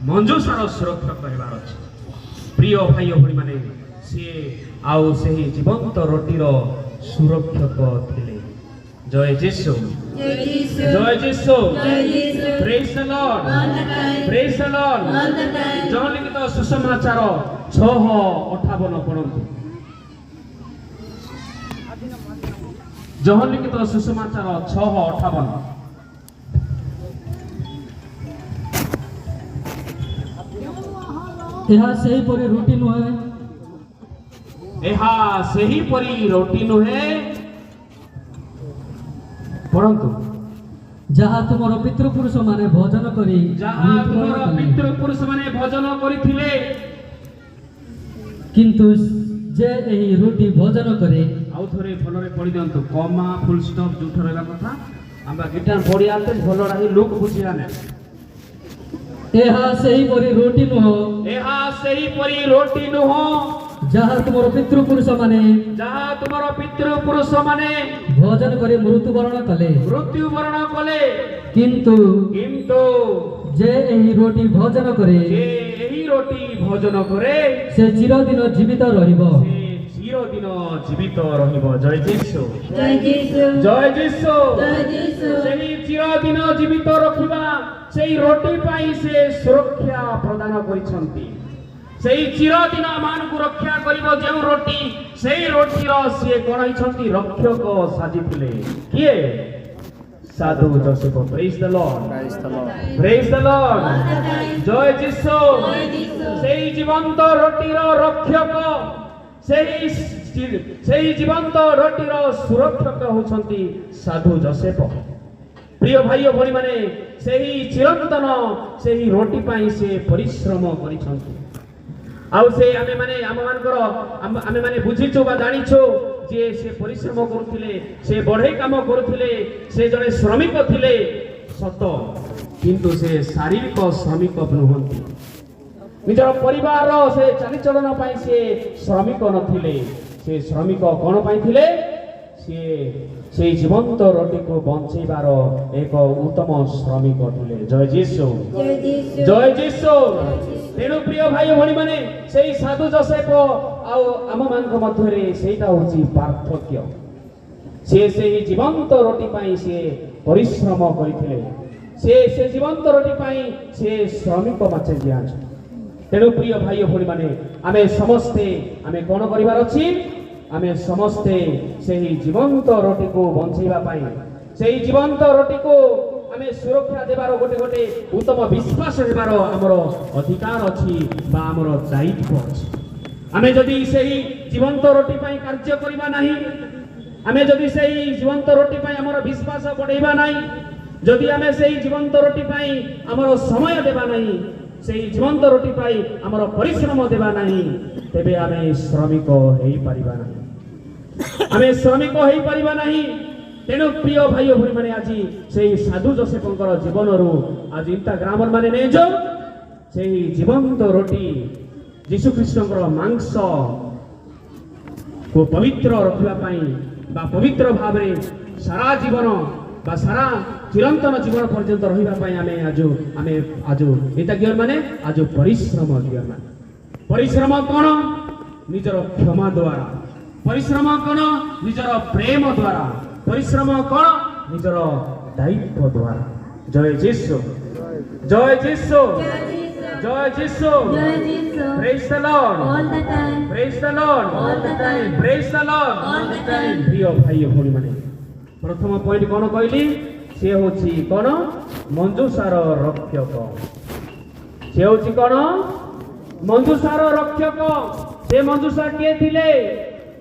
मंजुषार सुरक्षक हेबार अछि। प्रिय भाई भणी माने से आउ सेही जीवंत रोटीर सुरक्षक थिले। जय यीशु जय यीशु praise the lord praise the lord. जहाँ लिखित सुसमाचार 6:58 पढ़ंतु जहाँ लिखित सुसमाचार 6:58 ଏହା ସେହି ପରି ରୁଟି ନୁହେଁ ଏହା ସେହି ପରି ରୋଟି ନୁହେଁ ପରନ୍ତୁ ଯାହା ତୁମର ପିତୃପୁରୁଷ ମାନେ ଭୋଜନ କରି ଯାହା ତୁମର ପିତୃପୁରୁଷ ମାନେ ଭୋଜନ କରିଥିଲେ କିନ୍ତୁ ଯେ ଏହି ରୁଟି ଭୋଜନ କରେ ଆଉ ଥରେ ଭଲରେ ପଢି ଦିଅନ୍ତୁ କମା ଫୁଲ ଷ୍ଟପ୍ ଯୋଉଠି ରହିବା କଥା ଆମେ ଗୀତା ପଢି ଆତେ ଭଲ ରହି ଲୋକ ବୁଝିଲା ନା ଏହା ସେହି ପରି ରୁଟି ନୁହଁ ଏହା ସେହି ପରି ରୋଟି ନୁହଁ ଯାହା ତୁମର ପିତୃପୁରୁଷ ମାନେ ଭୋଜନ କରି ମୃତ୍ୟୁବରଣ କଲେ କିନ୍ତୁ ଯେ ଏହି ରୋଟି ଭୋଜନ କରେ ସେ ଚିରଦିନ ଜୀବିତ ରହିବ। ଜୟ ଯୀଶୁ ଜୟ ଯୀଶୁ ସେହି ଚିରଦିନ ଜୀବିତ ରଖିବା ସେହି ରୋଟି ପାଇଁ ସେ ସୁରକ୍ଷା ପ୍ରଦାନ କରିଛନ୍ତି। ସେହି ଚିରଦିନ ମାନଙ୍କୁ ରକ୍ଷା କରିବ ଯେଉଁ ରୋଟି ସେହି ରୋଟିର ସିଏ କଣ ହେଇଛନ୍ତି ରକ୍ଷକ ସାଜିଥିଲେ କିଏ ସାଧୁ ଯୋसेफ। ପ୍ରେଜ ଦ ଲର୍ଡ ପ୍ରେଜ ଦ ଲର୍ଡ ଜୟ ଯୀଶୁ ସେହି ଜୀବନ୍ତ ରୋଟିର ରକ୍ଷକ ସେହି ଜୀବନ୍ତ ରୋଟିର ସୁରକ୍ଷକ ହେଉଛନ୍ତି ସାଧୁ ଯୋसेफ। प्रिय भाई भणी माने ସେହି ଚିରନ୍ତନ ସେହି ରୋଟି ପାଇଁ ସେ ପରିଶ୍ରମ କରିଛନ୍ତି ଆଉ ସେ ଆମେ ମାନେ ବୁଝିଛୁ ବା ଜାଣିଛୁ ଯେ ସେ ପରିଶ୍ରମ କରୁଥିଲେ ସେ ବଢେଇ କାମ କରୁଥିଲେ ସେ ଜଣେ ଶ୍ରମିକ ଥିଲେ ସତ କିନ୍ତୁ ସେ ଶାରୀରିକ ଶ୍ରମିକ ନୁହନ୍ତି ନିଜର ପରିବାର ସେ ଚାଲିଚଳନ ପାଇଁ ସେ ଶ୍ରମିକ ନଥିଲେ ସେ ଶ୍ରମିକ କଣ ପାଇଁ ଥିଲେ ସେ जीवंत रोटी को बंचेबार एक उत्तम श्रमिक थे। जय यीशु जय यीशु। तेणु प्रिय भाई भणी माने सेही साधु जोसेफ आम मान मध्य सेटा होची पार्थक्य से जीवंत रोटी पाई से परिश्रम करथिले से जीवंत रोटी पाई से श्रमिक माचे दिया। तेणु प्रिय भाई भणी माने आमे समस्ते आमे कोन करिवार अछि आमे समस्ते सेही जीवंत रोटी को बंचेबा पाई सेही जीवंत रोटी को ଆମେ ସୁରକ୍ଷା ଦେବାର ଗୋଟେ ଗୋଟେ ଉତ୍ତମ ବିଶ୍ୱାସ ହେବାର ଆମର ଅଧିକାର ଅଛି ବା ଆମର ଦାୟିତ୍ୱ ଅଛି। ଆମେ ଯଦି ସେହି ଜୀବନ୍ତ ରୋଟି ପାଇଁ କାର୍ଯ୍ୟ କରିବା ନାହିଁ, ଆମେ ଯଦି ସେହି ଜୀବନ୍ତ ରୋଟି ପାଇଁ ଆମର ବିଶ୍ୱାସ ବଢ଼େଇବା ନାହିଁ, ଯଦି ଆମେ ସେହି ଜୀବନ୍ତ ରୋଟି ପାଇଁ ଆମର ସମୟ ଦେବା ନାହିଁ, ସେହି ଜୀବନ୍ତ ରୋଟି ପାଇଁ ଆମର ପରିଶ୍ରମ ଦେବା ନାହିଁ, ତେବେ ଆମେ ଶ୍ରମିକ ହେଇପାରିବା ନାହିଁ, ଆମେ ଶ୍ରମିକ ହେଇପାରିବା ନାହିଁ। ତେଣୁ ପ୍ରିୟ ଭାଇ ଓ ଭଉଣୀମାନେ, ଆଜି ସେହି ସାଧୁ ଯୋସେଫଙ୍କର ଜୀବନରୁ ଆଜି ଇନ୍ତା ଗ୍ରାମର ମାନେ ନେଇ ଯାଉ ସେହି ଜୀବନ୍ତ ରୋଟି ଯୀଶୁଖ୍ରୀଷ୍ଟଙ୍କର ମାଂସକୁ ପବିତ୍ର ରଖିବା ପାଇଁ ବା ପବିତ୍ର ଭାବରେ ସାରା ଜୀବନ ବା ସାରା ଚିରନ୍ତନ ଜୀବନ ପର୍ଯ୍ୟନ୍ତ ରହିବା ପାଇଁ ଆମେ ଏଇଟା ଗିଅର ମାନେ ଆଜ ପରିଶ୍ରମ ଗିଅର ମାନେ। ପରିଶ୍ରମ କ'ଣ? ନିଜର କ୍ଷମା ଦ୍ୱାରା। ପରିଶ୍ରମ କ'ଣ? ନିଜର ପ୍ରେମ ଦ୍ୱାରା। ପରିଶ୍ରମ କ'ଣ? ନିଜର ଦାୟିତ୍ୱ ଦ୍ୱାରା। ଜୟ ଯୀଶୁ, ଜୟ ଯୀଶୁ, ଜୟ ଯୀଶୁ। Praise the Lord, praise the Lord, praise the Lord। ପ୍ରିୟ ଭାଇ ଓ ଭଉଣୀମାନେ, ପ୍ରଥମ ପଏଣ୍ଟ କ'ଣ କହିଲି? ସେ ହେଉଛି କ'ଣ? ମଞ୍ଜୁଷାର ରକ୍ଷକ। ସେ ହେଉଛି କ'ଣ? ମଞ୍ଜୁଷାର ରକ୍ଷକ। ସେ ମଞ୍ଜୁଷା କିଏ ଥିଲେ?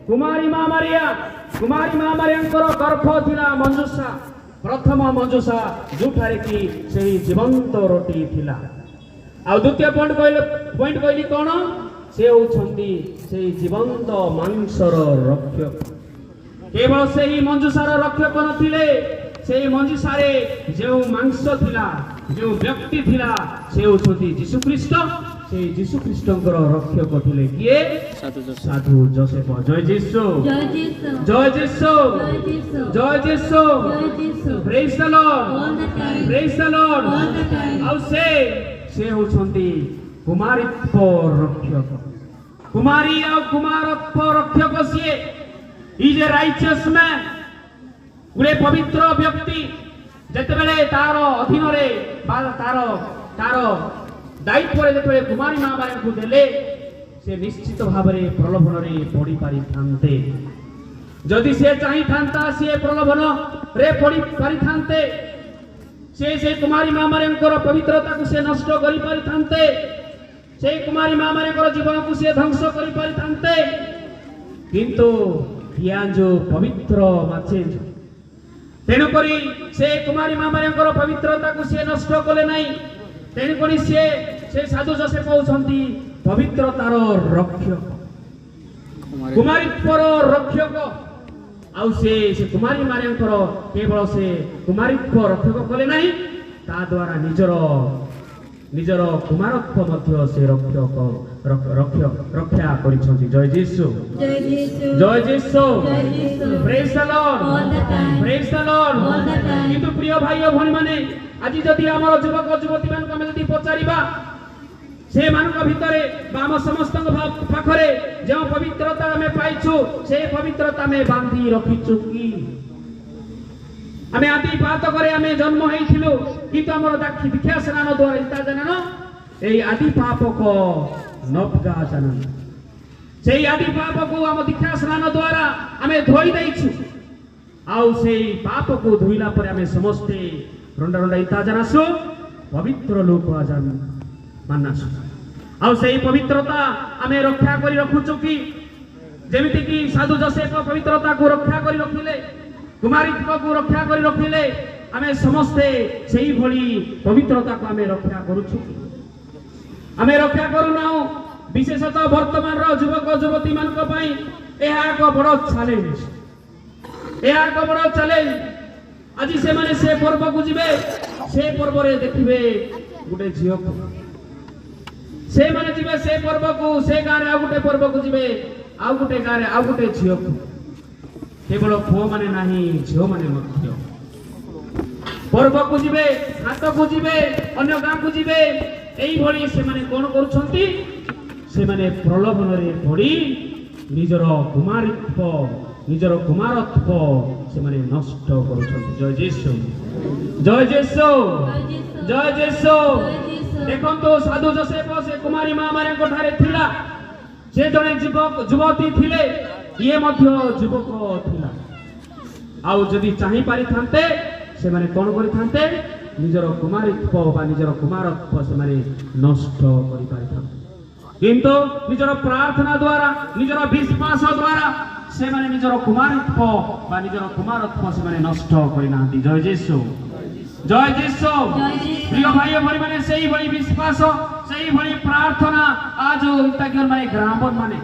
କୁମାରୀ ମା ମାରିଆ। କୁମାରୀ ମା ମାରିଆଙ୍କର ଗର୍ଭ ଥିଲା ମଞ୍ଜୁଷା, ପ୍ରଥମ ମଞ୍ଜୁଷା, ଯେଉଁଠାରେ କି ସେହି ଜୀବନ୍ତ ରୋଟି ଥିଲା। ଆଉ ଦ୍ୱିତୀୟ ପଏଣ୍ଟ କହିଲି କ'ଣ? ସେ ହେଉଛନ୍ତି ସେହି ଜୀବନ୍ତ ମାଂସର ରକ୍ଷକ। କେବଳ ସେହି ମଞ୍ଜୁଷାର ରକ୍ଷକ ନଥିଲେ, ସେହି ମଞ୍ଜୁଷାରେ ଯେଉଁ ମାଂସ ଥିଲା, ଯେଉଁ ବ୍ୟକ୍ତି ଥିଲା, ସେ ହେଉଛନ୍ତି ଯୀଶୁଖ୍ରୀଷ୍ଟ। ସେହି ଯୀଶୁଖ୍ରୀଷ୍ଟଙ୍କର ରକ୍ଷକ ଥିଲେ କିଏ? ସାଧୁ ଯୋସେଫ। ଜୟ ଯୀଶୁ, ଜୟ ଯୀଶୁ, ଜୟ ଯୀଶୁ। ପ୍ରେଜ୍ ଦ ଲର୍ଡ, ପ୍ରେଜ୍ ଦ ଲର୍ଡ। ଆଉ ସେ ହେଉଛନ୍ତି କୁମାରୀତ୍ୱ ରକ୍ଷକ। କୁମାରୀ ଆଉ କୁମାରତ୍ୱ ରକ୍ଷକ ସିଏ। Is a righteous man. ଗୋଟେ ପବିତ୍ର ବ୍ୟକ୍ତି ଯେତେବେଳେ ତାର ଅଧୀନରେ ବା ତାର ଦାୟିତ୍ୱରେ ଯେତେବେଳେ କୁମାରୀ ମା ବାରିଙ୍କୁ ଦେଲେ, ସେ ନିଶ୍ଚିତ ଭାବରେ ପ୍ରଲୋଭନରେ ପଡ଼ି ପାରିଥାନ୍ତେ। ଯଦି ସେ ଚାହିଁଥାନ୍ତା, ସିଏ ପ୍ରଲୋଭନରେ ପଡ଼ି ପାରିଥାନ୍ତେ। ସେ କୁମାରୀ ମା ମାରିଙ୍କର ପବିତ୍ରତାକୁ ସେ ନଷ୍ଟ କରିପାରିଥାନ୍ତେ। সেই কুমারী মা মারিଙ୍କର ଜୀବନକୁ ସେ ଧ୍ୱଂସ କରିପାରିଥାନ୍ତେ। କିନ୍ତୁ ପିଆଜ ପବିତ୍ର ମାଛେଜ, ତେଣୁକରି ସେ କୁମାରୀ ମା ମାରିଙ୍କର ପବିତ୍ରତାକୁ ସେ ନଷ୍ଟ କଲେ ନାହିଁ। ତେଣୁକରି ସେ ସାଧୁ ଯୋସେଫ ହେଉଛନ୍ତି ପବିତ୍ରତାର ରକ୍ଷକ, କୁମାରୀତ୍ୱର ରକ୍ଷକ। ଆଉ ସେ କୁମାରୀ ମାରିଙ୍କର କେବଳ ସେ କୁମାରୀତ୍ୱ ରକ୍ଷକ କଲେ ନାହିଁ, ତା ଦ୍ୱାରା ନିଜର କୁମାରତ୍ୱ ମଧ୍ୟ ସେ ରକ୍ଷା କରିଛନ୍ତି। ଜୟ ଯୀଶୁ, ଜୟ ଯୀଶୁ। ପ୍ରେଜ୍ ଦ ଲର୍ଡ, ପ୍ରେଜ୍ ଦ ଲର୍ଡ। କିନ୍ତୁ ପ୍ରିୟ ଭାଇ ଓ ଭଉଣୀମାନେ, ଆଜି ଯଦି ଆମର ଯୁବକ ଯୁବତୀ ମାନଙ୍କୁ ଆମେ ଯଦି ପଚାରିବା, ସେମାନଙ୍କ ଭିତରେ ବା ଆମ ସମସ୍ତଙ୍କ ପାଖରେ ଯେଉଁ ପବିତ୍ରତା ଆମେ ପାଇଛୁ, ସେ ପବିତ୍ରତା ଆମେ ବାନ୍ଧି ରଖିଛୁ କି? ଆମେ ଆଦି ପାତକରେ ଆମେ ଜନ୍ମ ହେଇଥିଲୁ, କିନ୍ତୁ ଆମର ଦୀକ୍ଷା ସ୍ନାନ ଦ୍ୱାରା ଇତା ଜାନନ এই আদি পাপক নবগা জানন। সেই আদি পাপକୁ ଆମ ଦୀକ୍ଷା ସ୍ନାନ ଦ୍ୱାରା ଆମେ ଧୋଇ ଦେଇଛୁ। ଆଉ ସେଇ ପାପକୁ ଧୋଇଲା ପରେ ଆମେ ସମସ୍ତେ ରଣ୍ଡା ରଣ୍ଡା ଇତା ଜାନାସୁ, ପବିତ୍ର ଲୋକ ମାନସୁ। ଆଉ ସେଇ ପବିତ୍ରତା ଆମେ ରକ୍ଷା କରି ରଖୁଛୁ କି? ଯେମିତି କି ସାଧୁ ଯୋସେଫ ପବିତ୍ରତାକୁ ରକ୍ଷା କରି ରଖିଲେ, କୁମାରୀତ୍ୱକୁ ରକ୍ଷା କରି ରଖିଲେ, ଆମେ ସମସ୍ତେ ସେଇଭଳି ପବିତ୍ରତାକୁ ଆମେ ରକ୍ଷା କରୁଛୁ। ଆମେ ରକ୍ଷା କରୁନାହୁଁ। ବିଶେଷତଃ ବର୍ତ୍ତମାନର ଯୁବକ ଯୁବତୀ ମାନଙ୍କ ପାଇଁ ଏହା ଏକ ବଡ଼ ଚ୍ୟାଲେଞ୍ଜ, ଏହା ଏକ ବଡ଼ ଚ୍ୟାଲେଞ୍ଜ। ଆଜି ସେମାନେ ସେ ପର୍ବକୁ ଯିବେ, ସେ ପର୍ବରେ ଦେଖିବେ ଗୋଟେ ଝିଅକୁ, ସେମାନେ ଯିବେ ସେ ପର୍ବକୁ, ସେ ଗାଁରେ ଆଉ ଗୋଟେ ପର୍ବକୁ ଯିବେ, ଆଉ ଗୋଟେ ଗାଁରେ ଆଉ ଗୋଟେ ଝିଅକୁ। କେବଳ ପୁଅମାନେ ନାହିଁ, ଝିଅମାନେ ମଧ୍ୟ ପର୍ବକୁ ଯିବେ, ହାଟକୁ ଯିବେ, ଅନ୍ୟ ଗାଁକୁ ଯିବେ। এইভাবে সেমানে কোন করছন্তি? সেমানে প্রলোভନରେ পড়ি নিজর কুমারত্ব, নিজর কুমারত্ব সেমানে নষ্ট করছন্তি। জয় যীশু, জয় যীশু, জয় যীশু। দেখন্তু সাধু যোসেফ সে কুমারী মা মারিয়াଙ୍କ ଠାରେ ଥିଲା, সে জনে যুবতী ଥିଲେ, ইয়ে ମଧ୍ୟ যুবক ଥିଲା। ଆଉ ଯଦି ଚାହିଁ ପାରିଥାନ୍ତେ, ସେମାନେ কোন କରିଥାନ୍ତେ? ନିଜର କୁମାରୀତ୍ୱ ବା ନିଜର କୁମାରତ୍ୱ ସେମାନେ ନଷ୍ଟ କରିପାରିଥାନ୍ତି। କିନ୍ତୁ ନିଜର ପ୍ରାର୍ଥନା ଦ୍ୱାରା ନିଜର ବିଶ୍ୱାସ ଦ୍ୱାରା ସେମାନେ ନିଜର କୁମାରୀତ୍ୱ ବା ନିଜର କୁମାରତ୍ୱ ସେମାନେ ନଷ୍ଟ କରିନାହାନ୍ତି। ଜୟ ଯୀଶୁ, ଜୟ ଯୀଶୁ। ପ୍ରିୟ ଭାଇ ଭଉଣୀମାନେ, ସେଇଭଳି ବିଶ୍ୱାସ ସେଇଭଳି ପ୍ରାର୍ଥନା ଆଜ ମାନେ ଗ୍ରାମ ମାନେ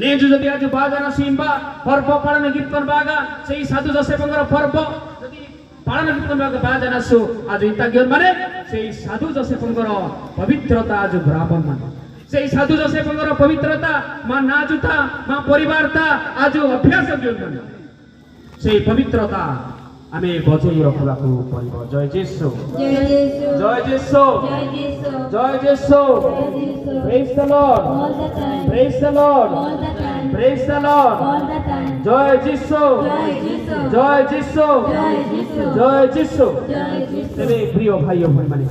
ନେଜୁ ଯଦି ଆଜି ବାଜାନ ସିମ୍ବା ପର୍ବ ପାଳନ କୀର୍ତ୍ତନ ବାଗା ସେଇ ସାଧୁ ଯୋସେଫଙ୍କର ପର୍ବ ଯଦି ପାଳନ କୀର୍ତ୍ତନ ବାଗା ବାଜାନ ଆସୁ ଆଜି ମାନେ ସେଇ ସାଧୁ ଯୋସେଫଙ୍କର ପବିତ୍ରତା ଆଜ ଗ୍ରାମ ମାନେ ସେଇ ସାଧୁ ଯୋସେଫଙ୍କର ପବିତ୍ରତା ମା ନାଚୁତା ମା ପରିବାରତା ଆଜ ଅଭ୍ୟାସ ମାନେ ସେଇ ପବିତ୍ରତା ଆମେ ବଜେଇ ରଖିବାକୁ ପଡ଼ିବ। ଜୟ ଯୀଶୁ, ଜୟ ଯୀଶୁ, ଜୟ ଯୀଶୁ। ପ୍ରେଜ୍ ଦ ଲର୍ଡ, ପ୍ରେଜ୍ ଦ ଲର୍ଡ, ପ୍ରେଜ୍ ଦ ଲର୍ଡ। ଜୟ ଯୀଶୁ, ଜୟ ଯୀଶୁ, ଜୟ ଯୀଶୁ। ତେବେ ପ୍ରିୟ ଭାଇ ଓ ଭଉଣୀମାନେ,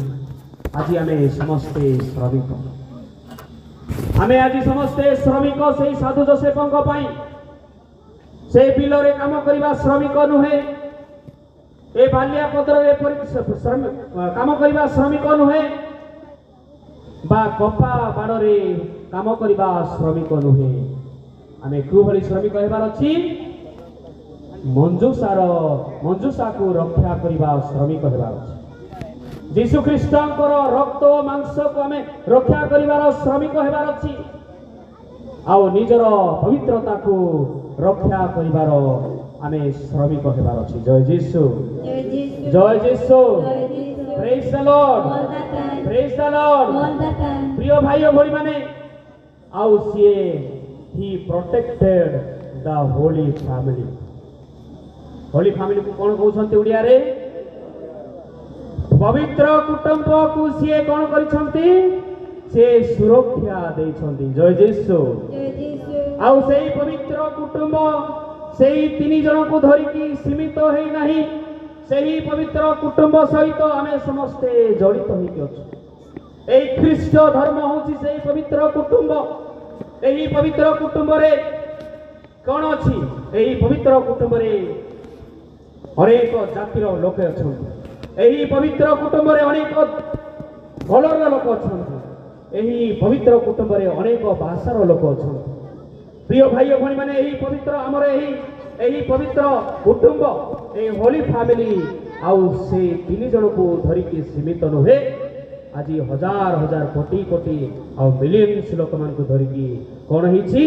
ଆଜି ଆମେ ସମସ୍ତେ ଶ୍ରମିକ, ଆମେ ଆଜି ସମସ୍ତେ ଶ୍ରମିକ ସେଇ ସାଧୁ ଯୋସେଫଙ୍କ ପାଇଁ। ସେ ବିଲରେ କାମ କରିବା ଶ୍ରମିକ ନୁହେଁ, ଏ ବାଲିଆ ପତ୍ରରେ କାମ କରିବା ଶ୍ରମିକ ନୁହେଁ, ବା କପା ବାଡ଼ରେ କାମ କରିବା ଶ୍ରମିକ ନୁହେଁ। ଆମେ କିଭଳି ଶ୍ରମିକ ହେବାର ଅଛି? ମଞ୍ଜୁଷାକୁ ରକ୍ଷା କରିବା ଶ୍ରମିକ ହେବାର ଅଛି। ଯୀଶୁ ଖ୍ରୀଷ୍ଟଙ୍କର ରକ୍ତ ଓ ମାଂସକୁ ଆମେ ରକ୍ଷା କରିବାର ଶ୍ରମିକ ହେବାର ଅଛି। ଆଉ ନିଜର ପବିତ୍ରତାକୁ ରକ୍ଷା କରିବାର ଆମେ ଶ୍ରମିକ ହେବାର ଅଛି। ଜୟ ଯୀଶୁ, ଜୟ ଯୀଶୁ। ପ୍ରେଜ୍ ଦ ଲର୍ଡ, ପ୍ରେଜ୍ ଦ ଲର୍ଡ। ପ୍ରିୟ ଭାଇ ଓ ଭଉଣୀମାନେ, ଆଉ ସିଏ ହି ପ୍ରୋଟେକ୍ଟେଡ୍ ଦ ହୋଲି ଫ୍ୟାମିଲି। ହୋଲି ଫ୍ୟାମିଲିକୁ କ'ଣ କହୁଛନ୍ତି ଓଡ଼ିଆରେ? ପବିତ୍ର କୁଟୁମ୍ବକୁ ସିଏ କ'ଣ କରିଛନ୍ତି? ସେ ସୁରକ୍ଷା ଦେଇଛନ୍ତି। ଜୟ ଯୀଶୁ। ଆଉ ସେଇ ପବିତ୍ର କୁଟୁମ୍ବ ସେହି 3 ଜଣଙ୍କୁ ଧରିକି ସୀମିତ ହେଇନାହିଁ, ସେହି ପବିତ୍ର କୁଟୁମ୍ବ ସହିତ ଆମେ ସମସ୍ତେ ଜଡ଼ିତ ହେଇକି ଅଛୁ। ଏହି ଖ୍ରୀଷ୍ଟ ଧର୍ମ ହେଉଛି ସେହି ପବିତ୍ର କୁଟୁମ୍ବ। ଏହି ପବିତ୍ର କୁଟୁମ୍ବରେ କ'ଣ ଅଛି? ଏହି ପବିତ୍ର କୁଟୁମ୍ବରେ ଅନେକ ଜାତିର ଲୋକ ଅଛନ୍ତି। ଏହି ପବିତ୍ର କୁଟୁମ୍ବରେ ଅନେକ କଲରର ଲୋକ ଅଛନ୍ତି। ଏହି ପବିତ୍ର କୁଟୁମ୍ବରେ ଅନେକ ଭାଷାର ଲୋକ ଅଛନ୍ତି। ପ୍ରିୟ ଭାଇ ଓ ଭଉଣୀମାନେ, ଏହି ପବିତ୍ର ଆମର ଏହି ପବିତ୍ର କୁଟୁମ୍ବ, ଏହି ହୋଲି ଫ୍ୟାମିଲି ଆଉ ସେ 3 ଜଣଙ୍କୁ ଧରିକି ସୀମିତ ନୁହେଁ। ଆଜି ହଜାର ହଜାର କୋଟି କୋଟି ଆଉ ମିଲିୟନ୍ସ ଲୋକମାନଙ୍କୁ ଧରିକି କ'ଣ ହେଇଛି?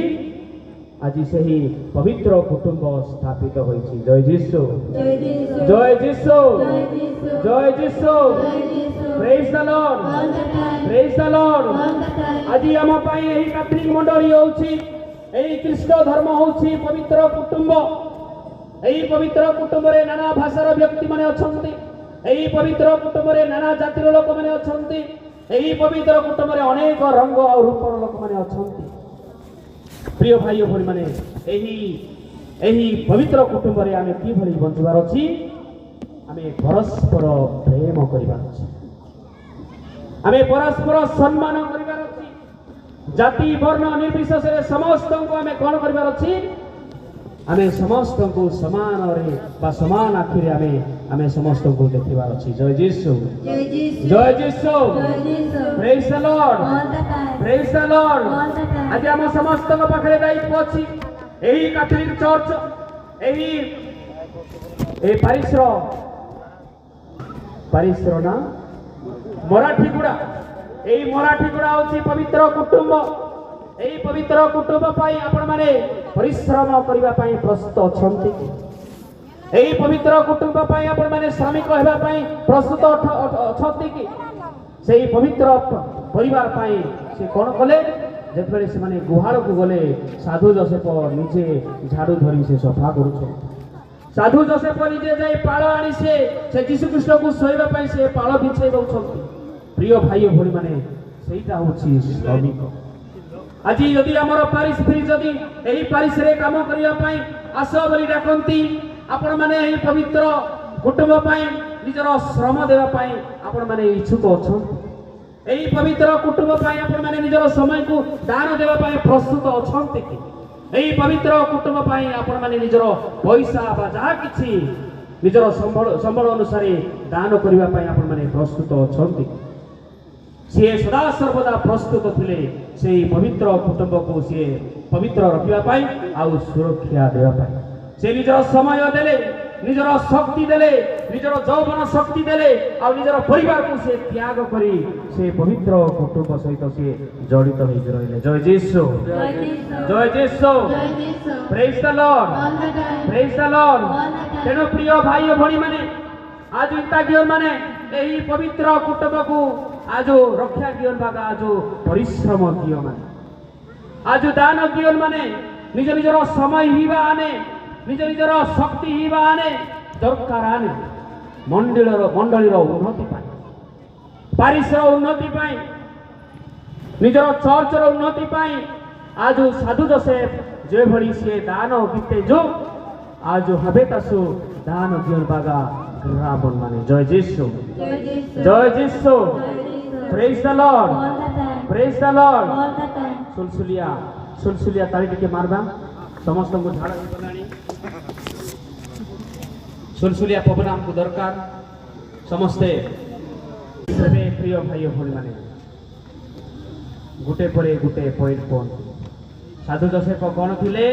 ଆଜି ସେହି ପବିତ୍ର କୁଟୁମ୍ବ ସ୍ଥାପିତ ହୋଇଛି। ଜୟ ଯୀଶୁ, ଜୟ ଯୀଶୁ, ଜୟ ଯୀଶୁ। ପ୍ରେଜ୍ ଦ ଲର୍ଡ, ପ୍ରେଜ୍ ଦ ଲର୍ଡ। ଆଜି ଆମ ପାଇଁ ଏହି କାଥୋଲିକ ମଣ୍ଡଳୀ ହେଉଛି, ଏହି ଖ୍ରୀଷ୍ଟ ଧର୍ମ ହେଉଛି ପବିତ୍ର କୁଟୁମ୍ବ। ଏହି ପବିତ୍ର କୁଟୁମ୍ବରେ ନାନା ଭାଷାର ବ୍ୟକ୍ତିମାନେ ଅଛନ୍ତି। ଏହି ପବିତ୍ର କୁଟୁମ୍ବରେ ନାନା ଜାତିର ଲୋକମାନେ ଅଛନ୍ତି। ଏହି ପବିତ୍ର କୁଟୁମ୍ବରେ ଅନେକ ରଙ୍ଗ ଆଉ ରୂପର ଲୋକମାନେ ଅଛନ୍ତି। ପ୍ରିୟ ଭାଇ ଓ ଭଉଣୀମାନେ, ଏହି ପବିତ୍ର କୁଟୁମ୍ବରେ ଆମେ କିଭଳି ବଞ୍ଚିବାର ଅଛି? ଆମେ ପରସ୍ପର ପ୍ରେମ କରିବାର ଅଛି, ଆମେ ପରସ୍ପର ସମ୍ମାନ କରିବାର ଅଛି। ଜାତି ବର୍ଣ୍ଣ ନିର୍ବିଶେଷରେ ସମସ୍ତଙ୍କୁ ଆମେ କ'ଣ କରିବାର ଅଛି? ଆମେ ସମସ୍ତଙ୍କୁ ସମାନରେ ବା ସମାନ ଆଖିରେ ଆମେ ସମସ୍ତଙ୍କୁ ଦେଖିବାର ଅଛି। ଜୟ ଯୀଶୁ, ଜୟ ଯୀଶୁ। ପ୍ରେଜ୍ ଦ ଲର୍ଡ, ପ୍ରେଜ୍ ଦ ଲର୍ଡ। ଆଜି ଆମ ସମସ୍ତଙ୍କ ପାଖରେ ଦାୟିତ୍ୱ ଅଛି। ଏହି କାଥୋଲିକ ଚର୍ଚ୍ଚ, ଏହି ପାରିଶ୍ର ନା ମରାଠୀଗୁଡ଼ା, ଏହି ମରାଠୀଗୁଡ଼ା ହେଉଛି ପବିତ୍ର କୁଟୁମ୍ବ। ଏହି ପବିତ୍ର କୁଟୁମ୍ବ ପାଇଁ ଆପଣମାନେ ପରିଶ୍ରମ କରିବା ପାଇଁ ପ୍ରସ୍ତୁତ ଅଛନ୍ତି? ଏହି ପବିତ୍ର କୁଟୁମ୍ବ ପାଇଁ ଆପଣମାନେ ଶ୍ରମିକ ହେବା ପାଇଁ ପ୍ରସ୍ତୁତ ଅଛନ୍ତି କି? ସେହି ପବିତ୍ର ପରିବାର ପାଇଁ ସେ କ'ଣ କଲେ? ଯେତେବେଳେ ସେମାନେ ଗୁହାଳକୁ ଗଲେ, ସାଧୁ ଯୋସେଫ ନିଜେ ଝାଡ଼ୁ ଧରି ସେ ସଫା କରୁଛନ୍ତି। ସାଧୁ ଯୋସେଫ ନିଜେ ଯାଇ ପାଳ ଆଣି ସେ ଯୀଶୁଖ୍ରୀଷ୍ଟକୁ ଶୋଇବା ପାଇଁ ସେ ପାଳ ବିଛାଇ ଦେଉଛନ୍ତି। ପ୍ରିୟ ଭାଇ ଓ ଭଉଣୀମାନେ, ସେଇଟା ହେଉଛି ଶ୍ରମିକ। ଆଜି ଯଦି ଆମର ପାରିଶ ଯଦି ଏହି ପାରିଶରେ କାମ କରିବା ପାଇଁ ଆସ ବୋଲି ଡାକନ୍ତି, ଆପଣମାନେ ଏହି ପବିତ୍ର କୁଟୁମ୍ବ ପାଇଁ ନିଜର ଶ୍ରମ ଦେବା ପାଇଁ ଆପଣମାନେ ଇଚ୍ଛୁକ ଅଛନ୍ତି? ଏହି ପବିତ୍ର କୁଟୁମ୍ବ ପାଇଁ ଆପଣମାନେ ନିଜର ସମୟକୁ ଦାନ ଦେବା ପାଇଁ ପ୍ରସ୍ତୁତ ଅଛନ୍ତି କି? ଏହି ପବିତ୍ର କୁଟୁମ୍ବ ପାଇଁ ଆପଣମାନେ ନିଜର ପଇସା ବା ଯାହା କିଛି ନିଜର ସମ୍ବଳ ଅନୁସାରେ ଦାନ କରିବା ପାଇଁ ଆପଣମାନେ ପ୍ରସ୍ତୁତ ଅଛନ୍ତି। ସିଏ ସଦା ସର୍ବଦା ପ୍ରସ୍ତୁତ ଥିଲେ ସେହି ପବିତ୍ର କୁଟୁମ୍ବକୁ ସିଏ ପବିତ୍ର ରଖିବା ପାଇଁ ଆଉ ସୁରକ୍ଷା ଦେବା ପାଇଁ। ସେ ନିଜର ସମୟ ଦେଲେ, ନିଜର ଶକ୍ତି ଦେଲେ, ନିଜର ଯୌବନ ଶକ୍ତି ଦେଲେ ଆଉ ନିଜର ପରିବାରକୁ ସେ ତ୍ୟାଗ କରି ସେ ପବିତ୍ର କୁଟୁମ୍ବ ସହିତ ସିଏ ଜଡ଼ିତ ହେଇକି ରହିଲେ। ଜୟ ଯୀଶୁ, ଜୟ ଯୀଶୁ, ପ୍ରେଜ୍ ଦ ଲର୍ଡ, ପ୍ରେଜ୍ ଦ ଲର୍ଡ। ତେଣୁ ପ୍ରିୟ ଭାଇ ଓ ଭଉଣୀମାନେ, ଆଜ ଇନ୍ତା ଜ୍ଞାନ ମାନେ ଏହି ପବିତ୍ର କୁଟୁମ୍ବକୁ ଆଜ ରକ୍ଷା ଜ୍ଞାନ ଭାଗ ଆଜ ପରିଶ୍ରମ ଜ୍ଞାନ ମାନେ ଆଜ ଦାନ ଜ୍ଞାନ ମାନେ ନିଜ ନିଜର ସମୟ ହିବା ଆନେ, ନିଜ ନିଜର ଶକ୍ତି ହିବା ଆନେ ଦରକାର ଆନେ ମଣ୍ଡଳୀର ଉନ୍ନତି ପାଇଁ, ପାରିସର ଉନ୍ନତି ପାଇଁ, ନିଜର ଚର୍ଚ୍ଚର ଉନ୍ନତି ପାଇଁ। ଆଜ ସାଧୁ ଯୋସେଫ ଯେଭଳି ସିଏ ଦାନ କେତେ ଯୋଗ আজ হবে তাসু দান জীবন বাগা গ্রাবন মানে। জয় যিশু, জয় যিশু, praise the lord, praise the lord. সুলসুলিয়া তালি টিকে মারবা সমস্তଙ୍କୁ ঝাড় ହେଇଗଲାଣି। ସୁଲସୁଲିଆ ପବନ ଆମକୁ ଦରକାର ସମସ୍ତେ। ଏବେ ପ୍ରିୟ ଭାଇ ଓ ଭଉଣୀମାନେ, ଗୋଟେ ପରେ ଗୋଟେ ପଏଣ୍ଟ କୁହନ୍ତୁ। ସାଧୁ ଯୋସେଫ କ'ଣ ଥିଲେ?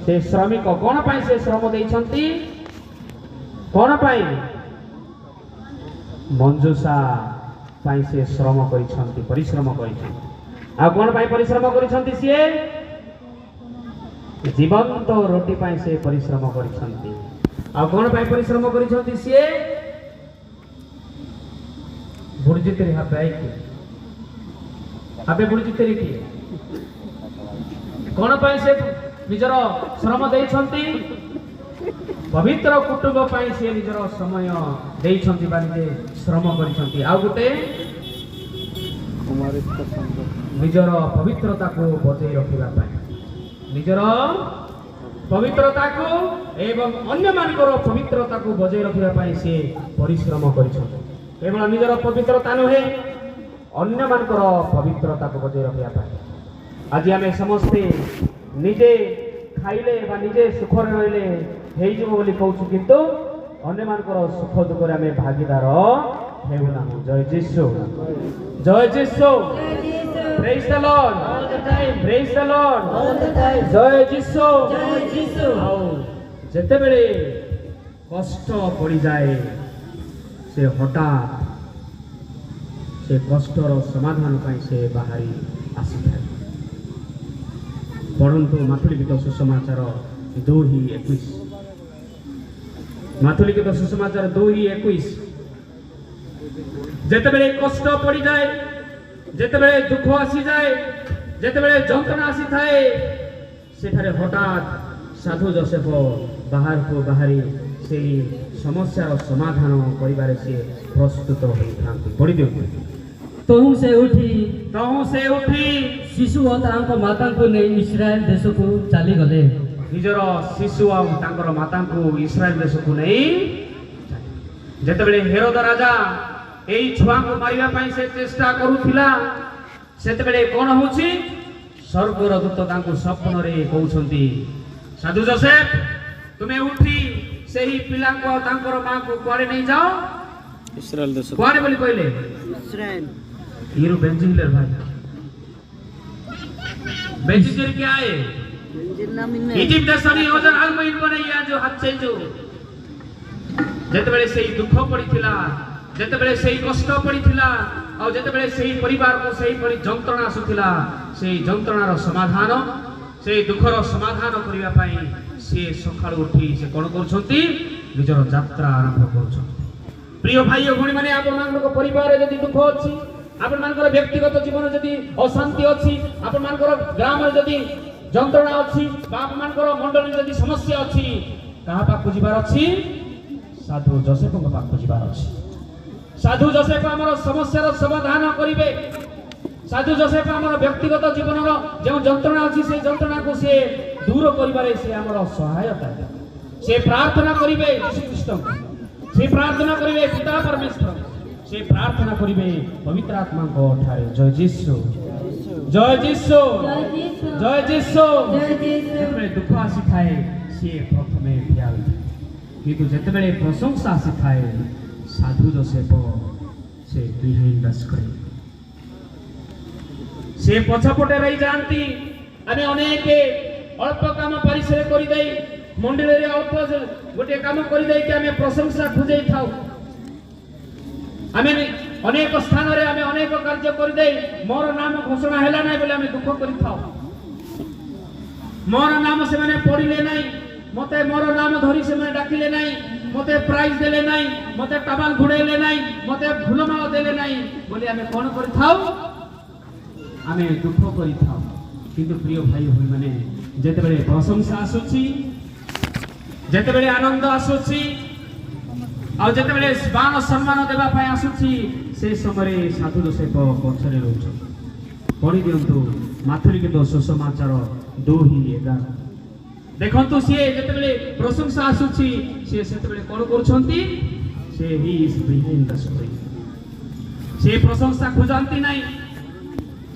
ସେ ଶ୍ରମିକ। କ'ଣ ପାଇଁ ସେ ଶ୍ରମ ଦେଇଛନ୍ତି? କ'ଣ ପାଇଁ? ମଞ୍ଜୁଷା ପାଇଁ ସେ ଶ୍ରମ କରିଛନ୍ତି, ପରିଶ୍ରମ କରିଛନ୍ତି। ଆଉ କ'ଣ ପାଇଁ ପରିଶ୍ରମ କରିଛନ୍ତି? ସିଏ ଜୀବନ୍ତ ରୋଟି ପାଇଁ ସେ ପରିଶ୍ରମ କରିଛନ୍ତି। ଆଉ କ'ଣ ପାଇଁ ପରିଶ୍ରମ କରିଛନ୍ତି? ସିଏ ବୁଢ଼ିଜିତରେ ହାବେ ବୁଢ଼ିଜିତରେ କି କ'ଣ ପାଇଁ ସେ ନିଜର ଶ୍ରମ ଦେଇଛନ୍ତି? ପବିତ୍ର କୁଟୁମ୍ବ ପାଇଁ ସେ ନିଜର ସମୟ ଦେଇଛନ୍ତି ବା ନିଜେ ଶ୍ରମ କରିଛନ୍ତି। ଆଉ ଗୋଟେ ନିଜର ପବିତ୍ରତାକୁ ବଜାଇ ରଖିବା ପାଇଁ, ନିଜର ପବିତ୍ରତାକୁ ଏବଂ ଅନ୍ୟମାନଙ୍କର ପବିତ୍ରତାକୁ ବଜାଇ ରଖିବା ପାଇଁ ସେ ପରିଶ୍ରମ କରିଛନ୍ତି। କେବଳ ନିଜର ପବିତ୍ରତା ନୁହେଁ, ଅନ୍ୟମାନଙ୍କର ପବିତ୍ରତାକୁ ବଜାଇ ରଖିବା ପାଇଁ। ଆଜି ଆମେ ସମସ୍ତେ ନିଜେ ଖାଇଲେ ବା ନିଜେ ସୁଖରେ ରହିଲେ ହେଇଯିବ ବୋଲି କହୁଛୁ, କିନ୍ତୁ ଅନ୍ୟମାନଙ୍କର ସୁଖ ଦୁଃଖରେ ଆମେ ଭାଗିଦାର ହେଉନାହୁଁ। ଜୟ ଯୀଶୁ, ଜୟ ଯୀଶୁ, ପ୍ରେଜ୍ ଦ ଲର୍ଡ, ପ୍ରେଜ୍ ଦ ଲର୍ଡ, ଜୟ ଯୀଶୁ। ଆଉ ଯେତେବେଳେ କଷ୍ଟ ପଡ଼ିଯାଏ, ସେ ହଠାତ୍ ସେ କଷ୍ଟର ସମାଧାନ ପାଇଁ ସେ ବାହାରି ଆସିଥାଏ। ପଢ଼ନ୍ତୁ ମାଥୁଲିଖିତ ସୁସମାଚାର 2:21। ମାଥୁଲିଖିତ ସୁସମାଚାର 2:21। ଯେତେବେଳେ କଷ୍ଟ ପଡ଼ିଯାଏ, ଯେତେବେଳେ ଦୁଃଖ ଆସିଯାଏ, ଯେତେବେଳେ ଯନ୍ତ୍ରଣା ଆସିଥାଏ, ସେଠାରେ ହଠାତ୍ ସାଧୁ ଯୋସେଫ ବାହାରକୁ ବାହାରି ସେହି ସମସ୍ୟାର ସମାଧାନ କରିବାରେ ସିଏ ପ୍ରସ୍ତୁତ ହୋଇଥାନ୍ତି। ପଢ଼ିଦିଅନ୍ତୁ। ତହୁଁ ସେ ଉଠି ଶିଶୁ ଓ ତାଙ୍କ ମାତାଙ୍କୁ ନେଇ ଇସ୍ରାଏଲ ଦେଶକୁ ଚାଲିଗଲେ। ନିଜର ଶିଶୁ ଆଉ ତାଙ୍କର ମାତାଙ୍କୁ ଇସ୍ରାଏଲ ଦେଶକୁ ନେଇ ଯେତେବେଳେ ହେରୋଦ ରାଜା ଏଇ ଛୁଆଙ୍କୁ ମାରିବା ପାଇଁ ସେ ଚେଷ୍ଟା କରୁଥିଲା, ସେତେବେଳେ କ'ଣ ହଉଛି? ସ୍ୱର୍ଗର ଦୂତ ତାଙ୍କୁ ସ୍ୱପ୍ନରେ କହୁଛନ୍ତି, ସାଧୁ ଯୋସେଫ ତୁମେ ଉଠି ସେହି ପିଲାଙ୍କୁ ଆଉ ତାଙ୍କର ମାଙ୍କୁ କୁଆଡ଼େ ନେଇଯାଅ? ଇସ୍ରାଏଲ ଦେଶ। କୁଆଡ଼େ ବୋଲି କହିଲେ? ଇସ୍ରାଏଲ। हीरो बेंजिंगलर भाई बेंजिंगर क्या है? इजिप्ट देशनी ओजन अलमइन बने या जो हाथ से जो जेतेबेले सेही दुख पड़िथिला, जेतेबेले सेही कष्ट पड़िथिला और जेतेबेले सेही परिवार को सेही परि जंत्रणा आसुथिला, सेही जंत्रणार समाधान, सेही दुखर समाधान करिवा पई से सकाळ उठी से कोन करछंती? निजर यात्रा आरंभ करछंती। प्रिय भाई और भणी माने आपण मानको परिवार जदी दुख अछि, आपण मानकर व्यक्तिगत जीवन जदि अशांति अछि, आपण मानकर ग्राम जदि जंत्रणा अछि, बाप मानकर मंडली जदि समस्या अछि, कहा पाखु जिबार अछि? साधु जोसेफ को पाखु जिबार अछि। साधु जोसेफ हमर समस्यार समाधान करिवे। साधु जोसेफ हमर व्यक्तिगत जीवनर जे जंत्रणा अछि से जंत्रणा को से दूर करिबारे से हमर सहायता देबे। से प्रार्थना करिवे यीशु ख्रीष्ट, से प्रार्थना करिवे पिता परमेश्वर, से प्रार्थना करिवे पवित्र आत्मा को ठारे। जय यीशु, जय यीशु, जय यीशु। जेबे दुख आसी थाए से प्रथमे भियाल କିନ୍ତୁ ଯେତେବେଳେ ପ୍ରଶଂସା ଆସିଥାଏ ସାଧୁ ଯୋସେଫ ସେ ବିହାଇଣ୍ଡ ଦାସ କରେ, ସେ ପଛପଟେ ରହିଯାଆନ୍ତି। ଆମେ ଅନେକ ଅଳ୍ପ କାମ ପରିସର କରିଦେଇ ମଣ୍ଡଳୀରେ ଅଳ୍ପ ଗୋଟିଏ କାମ କରିଦେଇକି ଆମେ ପ୍ରଶଂସା ଖୋଜେଇଥାଉ। ଆମେ ଅନେକ ସ୍ଥାନରେ ଆମେ ଅନେକ କାର୍ଯ୍ୟ କରିଦେଇ ମୋର ନାମ ଘୋଷଣା ହେଲା ନାହିଁ ବୋଲି ଆମେ ଦୁଃଖ କରିଥାଉ। ମୋର ନାମ ସେମାନେ ପଢିଲେ ନାହିଁ, ମତେ ମୋର ନାମ ଧରି ସେମାନେ ଡାକିଲେ ନାହିଁ, ମତେ ପ୍ରାଇଜ ଦେଲେ ନାହିଁ, ମତେ ଟାବାଲ ଘୋଡେଇଲେ ନାହିଁ, ମତେ ଫୁଲମାଳ ଦେଲେ ନାହିଁ ବୋଲି ଆମେ କଣ କରିଥାଉ? ଆମେ ଦୁଃଖ କରିଥାଉ। କିନ୍ତୁ ପ୍ରିୟ ଭାଇ ଭଉଣୀମାନେ, ଯେତେବେଳେ ପ୍ରଶଂସା ଆସୁଛି, ଯେତେବେଳେ ଆନନ୍ଦ ଆସୁଛି, ଆଉ ଯେତେବେଳେ ମାନ ସମ୍ମାନ ଦେବା ପାଇଁ ଆସୁଛି, ସେ ସମୟରେ ସାଧୁ ଯୋସେଫ ପଛରେ ରହୁଛନ୍ତି। ପଢି ଦିଅନ୍ତୁ ମାଥୁରୀ ଗୀତ ସୁସମାଚାର 2:11। ଦେଖନ୍ତୁ ସିଏ ଯେତେବେଳେ ପ୍ରଶଂସା ଆସୁଛି, ସିଏ ସେତେବେଳେ କଣ କରୁଛନ୍ତି? ସେ ହି ଇଜ ବିହାଇଣ୍ଡ ଦ ଷ୍ଟୋରୀ। ସେ ପ୍ରଶଂସା ଖୋଜନ୍ତି ନାହିଁ,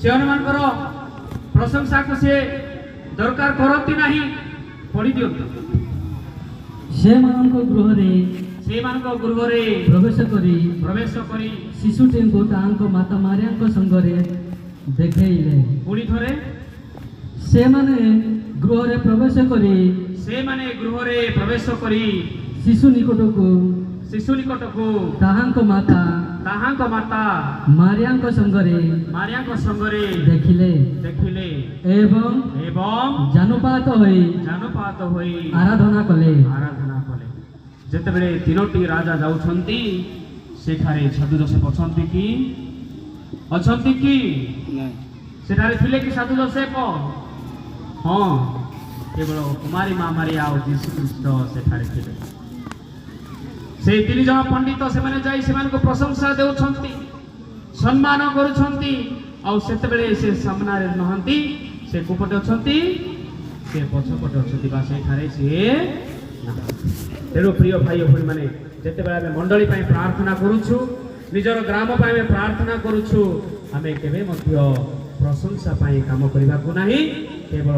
ସେ ଅନ୍ୟମାନଙ୍କର ପ୍ରଶଂସାକୁ ସେ ଦରକାର କରନ୍ତି ନାହିଁ। ପଢି ଦିଅନ୍ତୁ। ସେମାନଙ୍କ ଗୃହରେ ପ୍ରବେଶ କରି ଶିଶୁଟିଙ୍କୁ ତାଙ୍କ ମାତା ମାରିଆଙ୍କ ସଙ୍ଗରେ ଦେଖେଇଲେ। ପୁଣି ଥରେ ସେମାନେ ଗୃହରେ ପ୍ରବେଶ କରି ଶିଶୁ ନିକଟକୁ ତାହାଙ୍କ ମାତା ମାରିଆଙ୍କ ସଙ୍ଗରେ ଦେଖିଲେ ଏବଂ ଜାନୁପାତ ହୋଇ ଆରାଧନା କଲେ। ଯେତେବେଳେ ତିନୋଟି ରାଜା ଯାଉଛନ୍ତି, ସେଠାରେ ସାଧୁ ଯୋସେଫ ଅଛନ୍ତି କି? ସେଠାରେ ଥିଲେ କି ସାଧୁ ଯୋସେଫ? ହଁ, କେବଳ କୁମାରୀ ମା ମାରିଆ ଆଉ ଯୀଶୁ ଖ୍ରୀଷ୍ଟ ସେଠାରେ ଥିଲେ। ସେଇ 3 ଜଣ ପଣ୍ଡିତ ସେମାନେ ଯାଇ ସେମାନଙ୍କୁ ପ୍ରଶଂସା ଦେଉଛନ୍ତି, ସମ୍ମାନ କରୁଛନ୍ତି। ଆଉ ସେତେବେଳେ ସେ ସାମ୍ନାରେ ନହାନ୍ତି, ସେ କୋପଟେ ଅଛନ୍ତି, ସେ ପଛପଟେ ଅଛନ୍ତି, ବା ସେଠାରେ ସିଏ ନାହାନ୍ତି। ତେଣୁ ପ୍ରିୟ ଭାଇ ଭଉଣୀମାନେ, ଯେତେବେଳେ ଆମେ ମଣ୍ଡଳୀ ପାଇଁ ପ୍ରାର୍ଥନା କରୁଛୁ, ନିଜର ଗ୍ରାମ ପାଇଁ ଆମେ ପ୍ରାର୍ଥନା କରୁଛୁ, ଆମେ କେବେ ମଧ୍ୟ ପ୍ରଶଂସା ପାଇଁ କାମ କରିବାକୁ ନାହିଁ, କେବଳ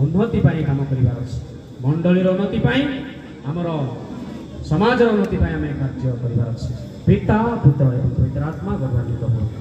ଉନ୍ନତି ପାଇଁ କାମ କରିବାର ଅଛି। ମଣ୍ଡଳୀର ଉନ୍ନତି ପାଇଁ, ଆମର ସମାଜର ଉନ୍ନତି ପାଇଁ ଆମେ କାର୍ଯ୍ୟ କରିବାର ଅଛି। ପିତା, ପୁତ୍ର ଏବଂ ପବିତ୍ର ଆତ୍ମା ଗର୍ବାନ୍ୱିତ ହୁଅନ୍ତୁ।